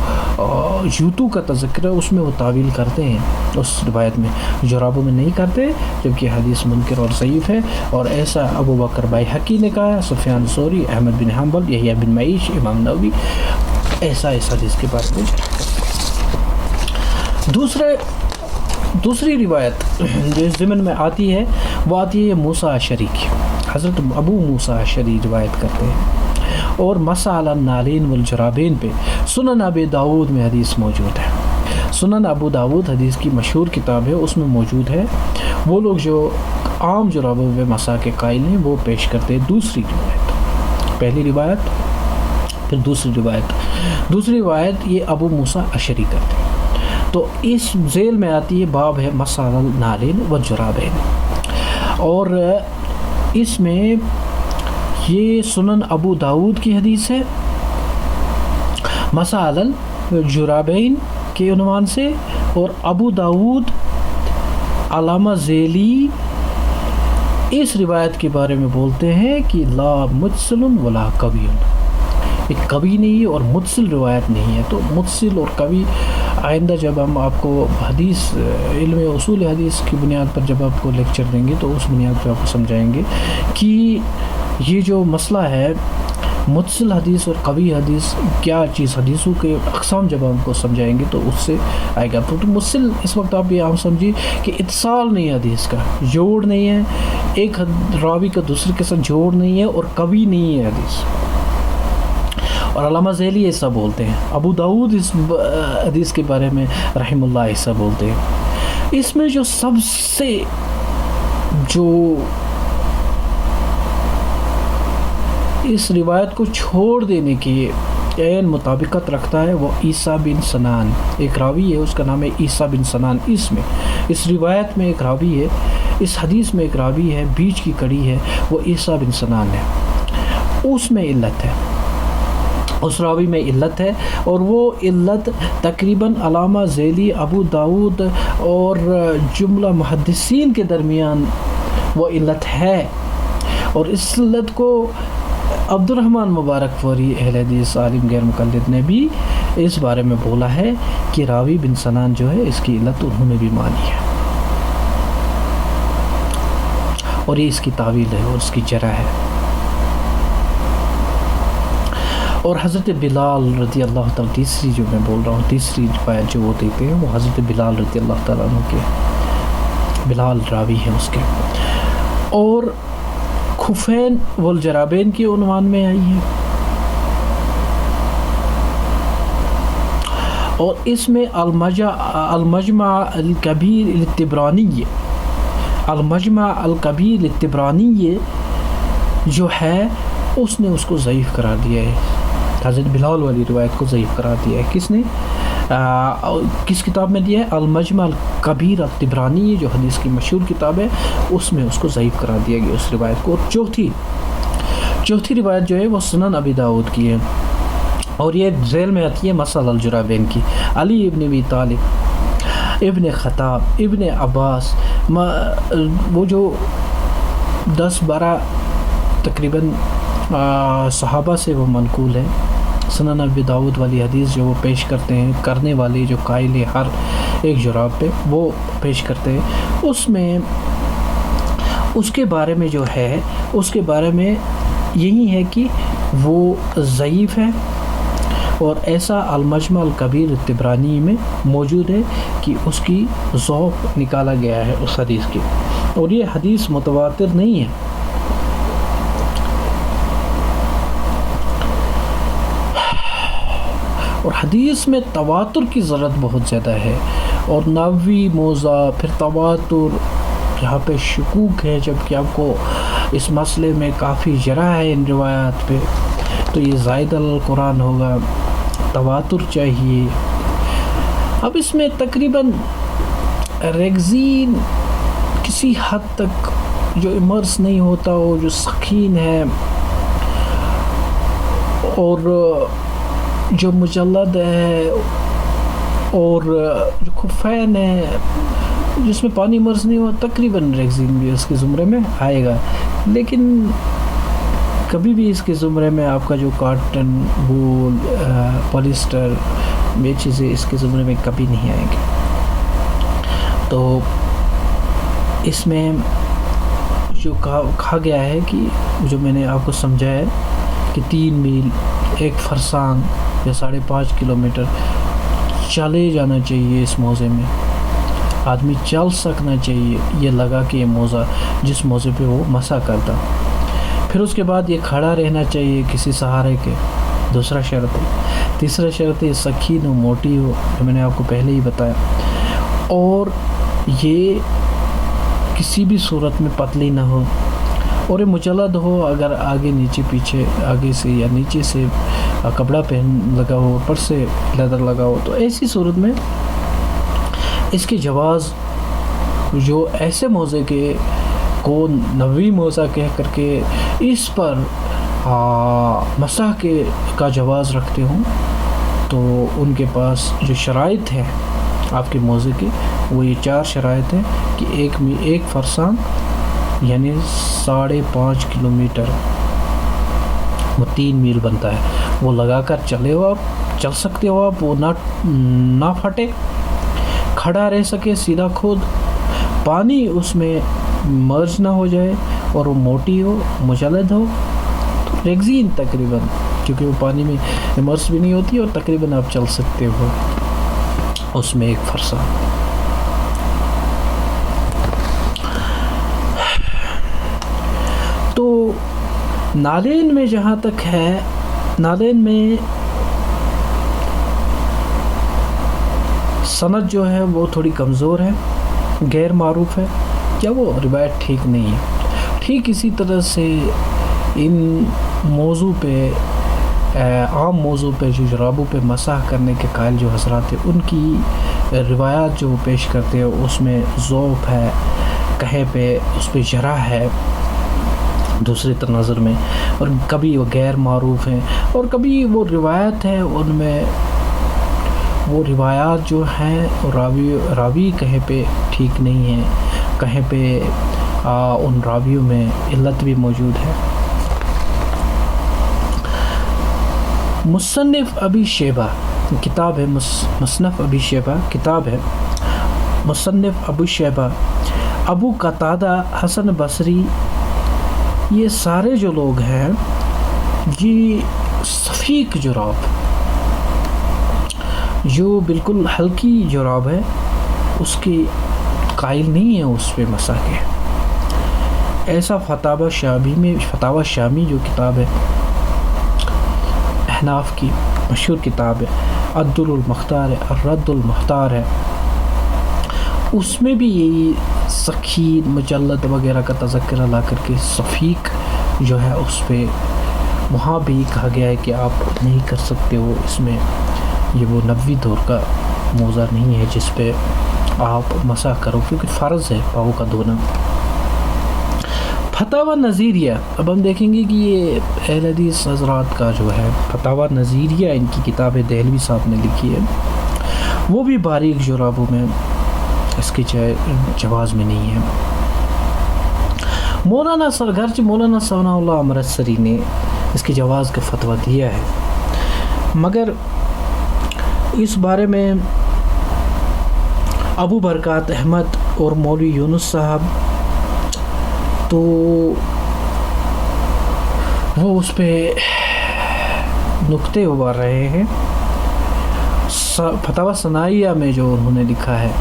جوتوں کا تذکر ہے اس میں وہ تعویل کرتے ہیں، اس روایت میں جرابوں میں نہیں کرتے، جبکہ حدیث منکر اور ضعیف ہے۔ اور ایسا ابو بکر بائحقی نے کہا، سفیان ثوری، احمد بن حنبل، یحییٰ بن معیش، امام نووی ایسا اس حدیث کے بارے میں۔ دوسری روایت جو اس ضمن میں آتی ہے وہ آتی ہے موسیٰ اشعری کی، حضرت ابو موسیٰ اشعری روایت کرتے ہیں، اور مسح علی النالین والجرابین پہ سنن ابی داود میں حدیث موجود ہے۔ سنن ابو داود حدیث کی مشہور کتاب ہے، اس میں موجود ہے۔ وہ لوگ جو عام جرابوں پہ مسح کے قائل ہیں وہ پیش کرتے ہیں دوسری روایت، پہلی روایت پھر دوسری روایت یہ ابو موسیٰ اشعری کرتے ہیں۔ تو اس ذیل میں آتی ہے باب ہے مسح علی النالین والجرابین، اور اس میں یہ سنن ابو داود کی حدیث ہے مسح علی الجرابین کے عنوان سے، اور ابو داود علامہ ذیلی اس روایت کے بارے میں بولتے ہیں کہ لا متصل ولا قوی، ایک قوی نہیں ہے اور متصل روایت نہیں ہے۔ تو متصل اور قوی آئندہ جب ہم آپ کو حدیث علم اصول حدیث کی بنیاد پر جب آپ کو لیکچر دیں گے تو اس بنیاد پہ آپ کو سمجھائیں گے کہ یہ جو مسئلہ ہے متصل حدیث اور قوی حدیث کیا چیز، حدیثوں کے اقسام جب ہم کو سمجھائیں گے تو اس سے آئے گا۔ تو متصل اس وقت آپ یہ عام سمجھیے کہ اتصال نہیں ہے حدیث کا، جوڑ نہیں ہے، ایک راوی کا دوسرے کے ساتھ جوڑ نہیں ہے، اور قوی نہیں ہے حدیث، اور علامہ ذیلی ایسا بولتے ہیں، ابو داود اس حدیث کے بارے میں رحم اللہ ایسا بولتے ہیں۔ اس میں جو سب سے جو اس روایت کو چھوڑ دینے کی عین مطابقت رکھتا ہے وہ عیسیٰ بن سنان، ایک راوی ہے، اس کا نام ہے عیسیٰ بن سنان۔ اس روایت میں ایک راوی ہے، اس حدیث میں ایک راوی ہے، بیچ کی کڑی ہے، وہ عیسیٰ بن سنان ہے، اس میں علت ہے، اس راوی میں علت ہے، اور وہ علت تقریباً علامہ ذیلی، ابو داود اور جملہ محدثین کے درمیان وہ علت ہے، اور اس علت کو عبد الرحمن مبارک فوری اہل حدیث عالم غیر مقلد نے بھی اس بارے میں بولا ہے کہ راوی بن سنان جو ہے اس کی علت انہوں نے بھی مانی ہے، اور یہ اس کی تعویل ہے اور اس کی جرح ہے۔ اور حضرت بلال رضی اللہ تعالیٰ، تیسری جو میں بول رہا ہوں، تیسری روایت جو وہ دیتے ہیں وہ حضرت بلال رضی اللہ تعالیٰ عنہ کے، بلال راوی ہیں اس کے، اور خفین والجرابین کے عنوان میں آئی ہے، اور اس میں المجمع الکبیر الطبرانی، المجمع الکبیر الطبرانی جو ہے اس نے اس کو ضعیف قرار دیا ہے، حضرت بلال والی روایت کو ضعیف قرار دیا ہے۔ کس نے کس کتاب میں دیا ہے؟ المجمع الکبیر الطبرانی، جو حدیث کی مشہور کتاب ہے، اس میں اس کو ضعیف قرار دیا گیا اس روایت کو۔ اور چوتھی روایت جو ہے وہ سنن ابی داود کی ہے، اور یہ ذیل میں آتی ہے مسح الجرابین کی۔ علی ابن ابی طالب، ابن خطاب، ابن عباس، وہ جو 10-12 تقریباً صحابہ سے وہ منقول ہے، سنن ابی داود والی حدیث جو وہ پیش کرتے ہیں، کرنے والے جو قائل ہے ہر ایک جراب پہ وہ پیش کرتے ہیں، اس میں اس کے بارے میں جو ہے، اس کے بارے میں یہی ہے کہ وہ ضعیف ہے، اور ایسا المجمع الکبیر الطبرانی میں موجود ہے کہ اس کی ضعف نکالا گیا ہے اس حدیث کی، اور یہ حدیث متواتر نہیں ہے۔ اور حدیث میں تواتر کی ضرورت بہت زیادہ ہے، اور نووی موضع، پھر تواتر، جہاں پہ شکوک ہے، جبکہ آپ کو اس مسئلے میں کافی جرح ہے ان روایات پہ، تو یہ زائد القرآن ہوگا، تواتر چاہیے۔ اب اس میں تقریباً ریگزین کسی حد تک جو امرس نہیں ہوتا ہو، جو سخین ہے، اور جو مجلد ہے اور جو خفین ہے جس میں پانی مرض نہیں ہوا تقریباً ریگزین بھی اس کے زمرے میں آئے گا، لیکن کبھی بھی اس کے زمرے میں آپ کا جو کاٹن، وول، پولیسٹر، یہ چیزیں اس کے زمرے میں کبھی نہیں آئیں گی۔ تو اس میں جو کہا گیا ہے کہ جو میں نے آپ کو سمجھایا ہے کہ 3 میل 1 فرسانگ یا 5.5 کلومیٹر چلے جانا چاہیے اس موزے میں، آدمی چل سکنا چاہیے یہ لگا کہ یہ موزہ جس موزے پہ وہ مسا کرتا۔ پھر اس کے بعد یہ کھڑا رہنا چاہیے کسی سہارے کے، دوسرا شرط ہے۔ تیسرا شرط ہے سکین ہو، موٹی ہو، جو میں نے آپ کو پہلے ہی بتایا، اور یہ کسی بھی صورت میں پتلی نہ ہو، اور یہ مجلد ہو، اگر آگے نیچے پیچھے آگے سے یا نیچے سے کپڑا پہن لگا ہو، اوپر سے لیدر لگا ہو، تو ایسی صورت میں اس کی جواز جو ایسے موزے کے کو نوی موزہ کہہ کر کے اس پر مسح کا جواز رکھتے ہوں، تو ان کے پاس جو شرائط ہیں آپ کے موزے کے، وہ یہ 4 شرائط ہیں کہ 1 فرسانگ یعنی 5.5 کلومیٹر، وہ 3 میل بنتا ہے، وہ لگا کر چلے ہو، آپ چل سکتے ہو، آپ وہ نہ پھٹے، کھڑا رہ سکے سیدھا خود، پانی اس میں مرج نہ ہو جائے، اور وہ موٹی ہو، مجلد ہو، تو ریگزین تقریباً، کیونکہ وہ پانی میں امرس بھی نہیں ہوتی، اور تقریباً آپ چل سکتے ہو اس میں 1 فرسانگ۔ تو نالین میں جہاں تک ہے، نالین میں سند جو ہے وہ تھوڑی کمزور ہے، غیر معروف ہے، یا وہ روایت ٹھیک نہیں ہے۔ ٹھیک اسی طرح سے ان موضوع پہ، عام موضوع پہ، جو جرابوں پہ مسح کرنے کے قائل جو حضرات ہیں، ان کی روایات جو پیش کرتے ہیں اس میں ضعف ہے، کہیں پہ اس پہ جرح ہے دوسری تناظر میں، اور کبھی وہ غیر معروف ہیں، اور کبھی وہ روایت ہے ان میں وہ روایات جو ہیں راوی کہیں پہ ٹھیک نہیں ہیں، کہیں پہ ان راویوں میں علت بھی موجود ہے۔ مصنف ابی شیبہ کتاب ہے، مصنف ابی شیبہ کتاب ہے، مصنف ابو شیبہ، ابو قتادہ، حسن بصری، یہ سارے جو لوگ ہیں، یہ صفیق جراب، جو بالکل ہلکی جراب ہے، اس کی قائل نہیں ہے اس پہ مسح کے۔ ایسا فتاوی شامی جو کتاب ہے احناف کی مشہور کتاب ہے، عدل المختار ہے، الرد المختار ہے، اس میں بھی یہی سکین، مجلد وغیرہ کا تذکرہ لا کر کے صفیق جو ہے اس پہ وہاں بھی کہا گیا ہے کہ آپ نہیں کر سکتے ہو، اس میں یہ وہ نبوی دور کا موزہ نہیں ہے جس پہ آپ مسح کرو، کیونکہ فرض ہے پاؤں کا دھونا۔ فتاوی نظیریہ، اب ہم دیکھیں گے کہ یہ اہل حدیث حضرات کا جو ہے فتاوی نظیریہ، ان کی کتاب دہلوی صاحب نے لکھی ہے، وہ بھی باریک جرابوں میں اس کے جواز میں نہیں ہے۔ مولانا ثناء اللہ امرتسری نے اس کے جواز کا فتویٰ دیا ہے، مگر اس بارے میں ابو برکات احمد اور مولوی یونس صاحب تو وہ اس پہ نکتے ابھار رہے ہیں۔ فتاوی ثنائیہ میں جو انہوں نے لکھا ہے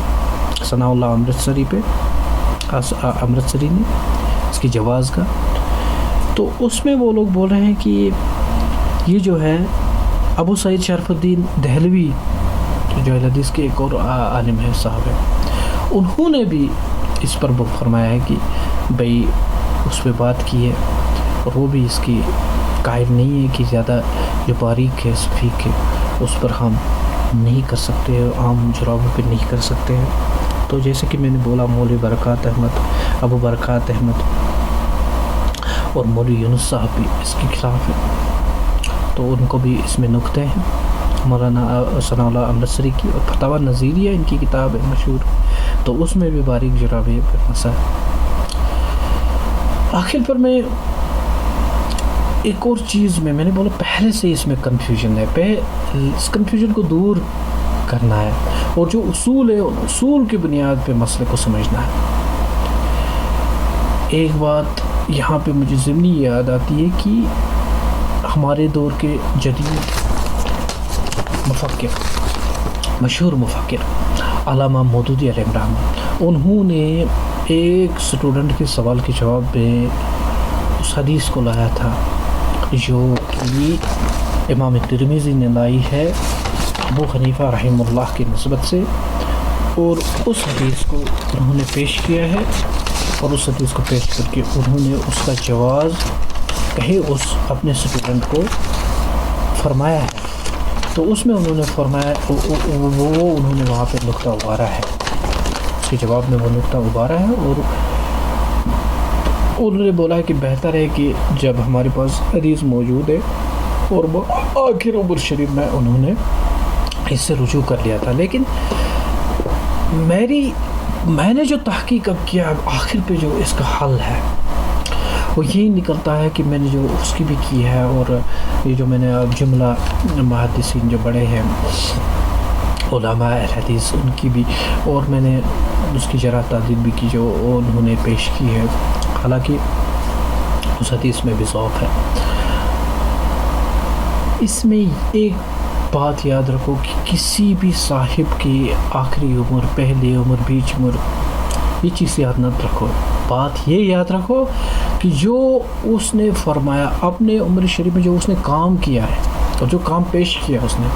ثناء اللہ امرتسری پہ، امرتسری نے اس کی جواز کا، تو اس میں وہ لوگ بول رہے ہیں کہ یہ جو ہے ابو سعید شرف الدین دہلوی جو حدیث کے ایک اور عالم ہے صاحب ہے، انہوں نے بھی اس پر فرمایا ہے کہ بھئی اس پہ بات کی ہے، اور وہ بھی اس کی قائل نہیں ہے کہ زیادہ جو باریک ہے، صفیق ہے، اس پر ہم نہیں کر سکتے، عام جرابوں پہ نہیں کر سکتے ہیں۔ تو جیسے کہ میں نے بولا، مولوی برکات احمد، ابو برکات احمد اور مولوی یونس صاحب بھی اس کے خلاف ہیں، تو ان کو بھی اس میں نکتے ہیں، مولانا ثناء اللہ النصری کی، اور فتاوی نظیریہ ان کی کتاب ہے مشہور، تو اس میں بھی باریک جرابے پر مسائل۔ آخر پر میں ایک اور چیز میں نے بولا پہلے سے اس میں کنفیوژن ہے، اس کنفیوژن کو دور کرنا ہے، اور جو اصول ہے ان اصول کی بنیاد پہ مسئلے کو سمجھنا ہے۔ ایک بات یہاں پہ مجھے ضمنی یاد آتی ہے کہ ہمارے دور کے جدید مفکر، مشہور مفکر علامہ مودودی علیہ الرحمہ، انہوں نے ایک اسٹوڈنٹ کے سوال کے جواب میں اس حدیث کو لایا تھا جو کہ امام ترمذی نے لائی ہے ابو حنیفہ رحمہ اللہ کی نسبت سے، اور اس حدیث کو انہوں نے پیش کیا ہے، اور اس حدیث کو پیش کر کے انہوں نے اس کا جواز کہیں اس اپنے اسٹوڈنٹ کو فرمایا ہے۔ تو اس میں انہوں نے فرمایا وہ انہوں نے وہاں پہ نقطہ ابھارا ہے، اس کے جواب میں وہ نقطہ ابھارا ہے، اور انہوں نے بولا ہے کہ بہتر ہے کہ جب ہمارے پاس حدیث موجود ہے، اور وہ آخر عمر شریف میں انہوں نے اس سے رجوع کر لیا تھا، لیکن میں نے جو تحقیق اب کیا آخر پہ جو اس کا حل ہے وہ یہی نکلتا ہے کہ میں نے جو اس کی بھی کی ہے، اور یہ جو میں نے اب جملہ محدثین جو بڑے ہیں علماء الحدیث ان کی بھی، اور میں نے اس کی جرح تعدیل بھی کی جو انہوں نے پیش کی ہے، حالانکہ اس حدیث میں بھی ضعف ہے۔ اس میں ایک بات یاد رکھو کہ کسی بھی صاحب کی آخری عمر، پہلی عمر، بیچ عمر، یہ چیز یاد نہ رکھو، بات یہ یاد رکھو کہ جو اس نے فرمایا اپنے عمر شریف میں جو اس نے کام کیا ہے، اور جو کام پیش کیا اس نے،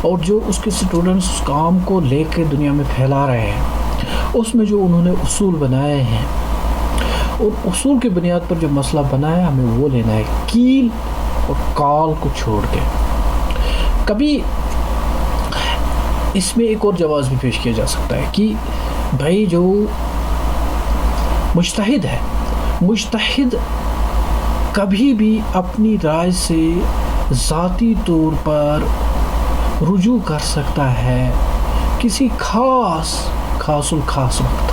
اور جو اس کے اسٹوڈنٹس اس کام کو لے کے دنیا میں پھیلا رہے ہیں، اس میں جو انہوں نے اصول بنائے ہیں، اور اصول کی بنیاد پر جو مسئلہ بنایا ہمیں وہ لینا ہے، کیل اور کال کو چھوڑ کے۔ کبھی اس میں ایک اور جواز بھی پیش کیا جا سکتا ہے کہ بھائی جو مجتہد ہے، مجتہد کبھی بھی اپنی رائے سے ذاتی طور پر رجوع کر سکتا ہے کسی خاص وقت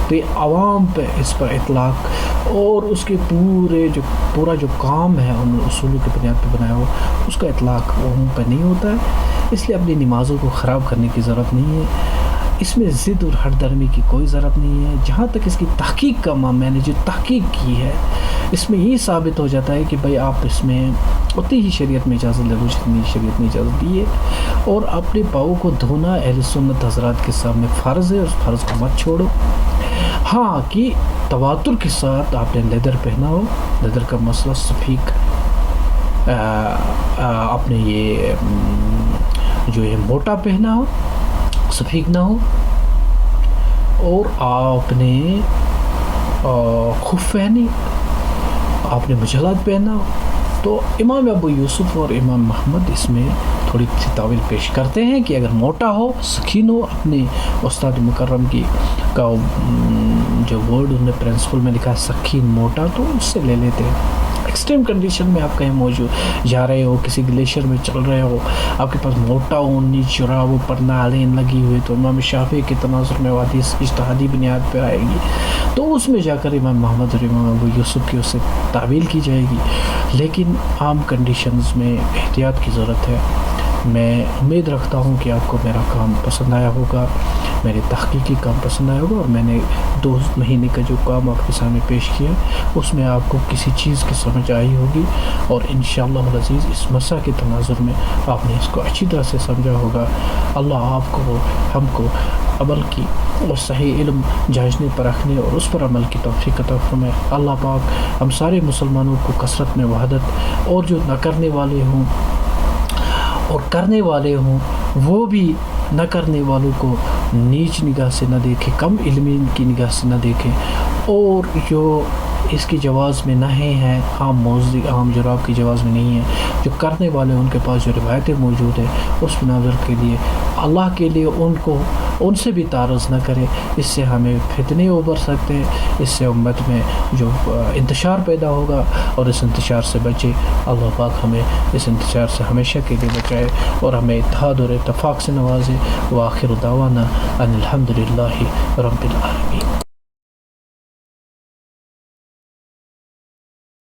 پہ، عوام پہ اس پر اطلاق، اور اس کے پورا جو کام ہے ان اصولوں کی بنیاد پہ بنایا ہو اس کا اطلاق عوام پہ نہیں ہوتا ہے، اس لیے اپنی نمازوں کو خراب کرنے کی ضرورت نہیں ہے، اس میں ضد اور ہر درمی کی کوئی ضرورت نہیں ہے۔ جہاں تک اس کی تحقیق کا میں نے جو تحقیق کی ہے اس میں یہ ثابت ہو جاتا ہے کہ بھائی آپ اس میں اتنی ہی شریعت میں اجازت لے لو جتنی شریعت نے اجازت دی ہے، اور اپنے پاؤں کو دھونا اہل سنت حضرات کے سامنے فرض ہے، اس فرض کو مت چھوڑو۔ ہاں کہ تواتر کے ساتھ آپ نے لیدر پہنا ہو، لیدر کا مسئلہ سفید، آپ نے یہ جو ہے موٹا پہنا ہو، سفید نہ ہو، اور آپ نے خف پہنی، آپ نے مجلات پہنا ہو، تو امام ابو یوسف اور امام محمد اس میں تھوڑی سی تعویل پیش کرتے ہیں کہ اگر موٹا ہو، سکین ہو، اپنے استاد مکرم کی کا جو ورڈ انہوں نے پرنسپل میں لکھا سکین موٹا، تو اس سے لے لیتے ہیں۔ ایکسٹریم کنڈیشن میں آپ کہیں موجود جا رہے ہو، کسی گلیشیئر میں چل رہے ہو، آپ کے پاس موٹا اونی چراب پر نالین لگی ہوئی، تو امام شافعی کے تناظر میں حدیث اجتہادی بنیاد پہ آئے گی، تو اس میں جا کر امام محمد اور امام ابو یوسف کی اس سے تعویل کی جائے گی، لیکن عام کنڈیشنز میں احتیاط کی ضرورت ہے۔ میں امید رکھتا ہوں کہ آپ کو میرا کام پسند آیا ہوگا، میرے تحقیقی کام پسند آیا ہوگا، اور میں نے 2 مہینے کا جو کام آپ کے سامنے پیش کیا اس میں آپ کو کسی چیز کی سمجھ آئی ہوگی، اور انشاءاللہ العزیز اس مسئلہ کے تناظر میں آپ نے اس کو اچھی طرح سے سمجھا ہوگا۔ اللہ آپ کو، ہم کو عمل کی اور صحیح علم جانچنے پر رکھنے اور اس پر عمل کی توفیق عطا فرمائے۔ اللہ پاک ہم سارے مسلمانوں کو کثرت میں وحدت، اور جو نہ کرنے والے ہوں اور کرنے والے ہوں وہ بھی نہ کرنے والوں کو نیچ نگاہ سے نہ دیکھے، کم علمی کی نگاہ سے نہ دیکھے، اور جو اس کی جواز میں نہیں ہے، عام جراب کی جواز میں نہیں ہے، جو کرنے والے ان کے پاس جو روایتیں موجود ہیں اس مناظر کے لیے اللہ کے لیے ان سے بھی تعرض نہ کرے، اس سے ہمیں فتنے ابھر سکتے ہیں، اس سے امت میں جو انتشار پیدا ہوگا اور اس انتشار سے بچے۔ اللہ پاک ہمیں اس انتشار سے ہمیشہ کے لیے بچائے اور ہمیں اتحاد اور اتفاق سے نوازے۔ وآخر دعوانا ان الحمد للہ رب العالمین۔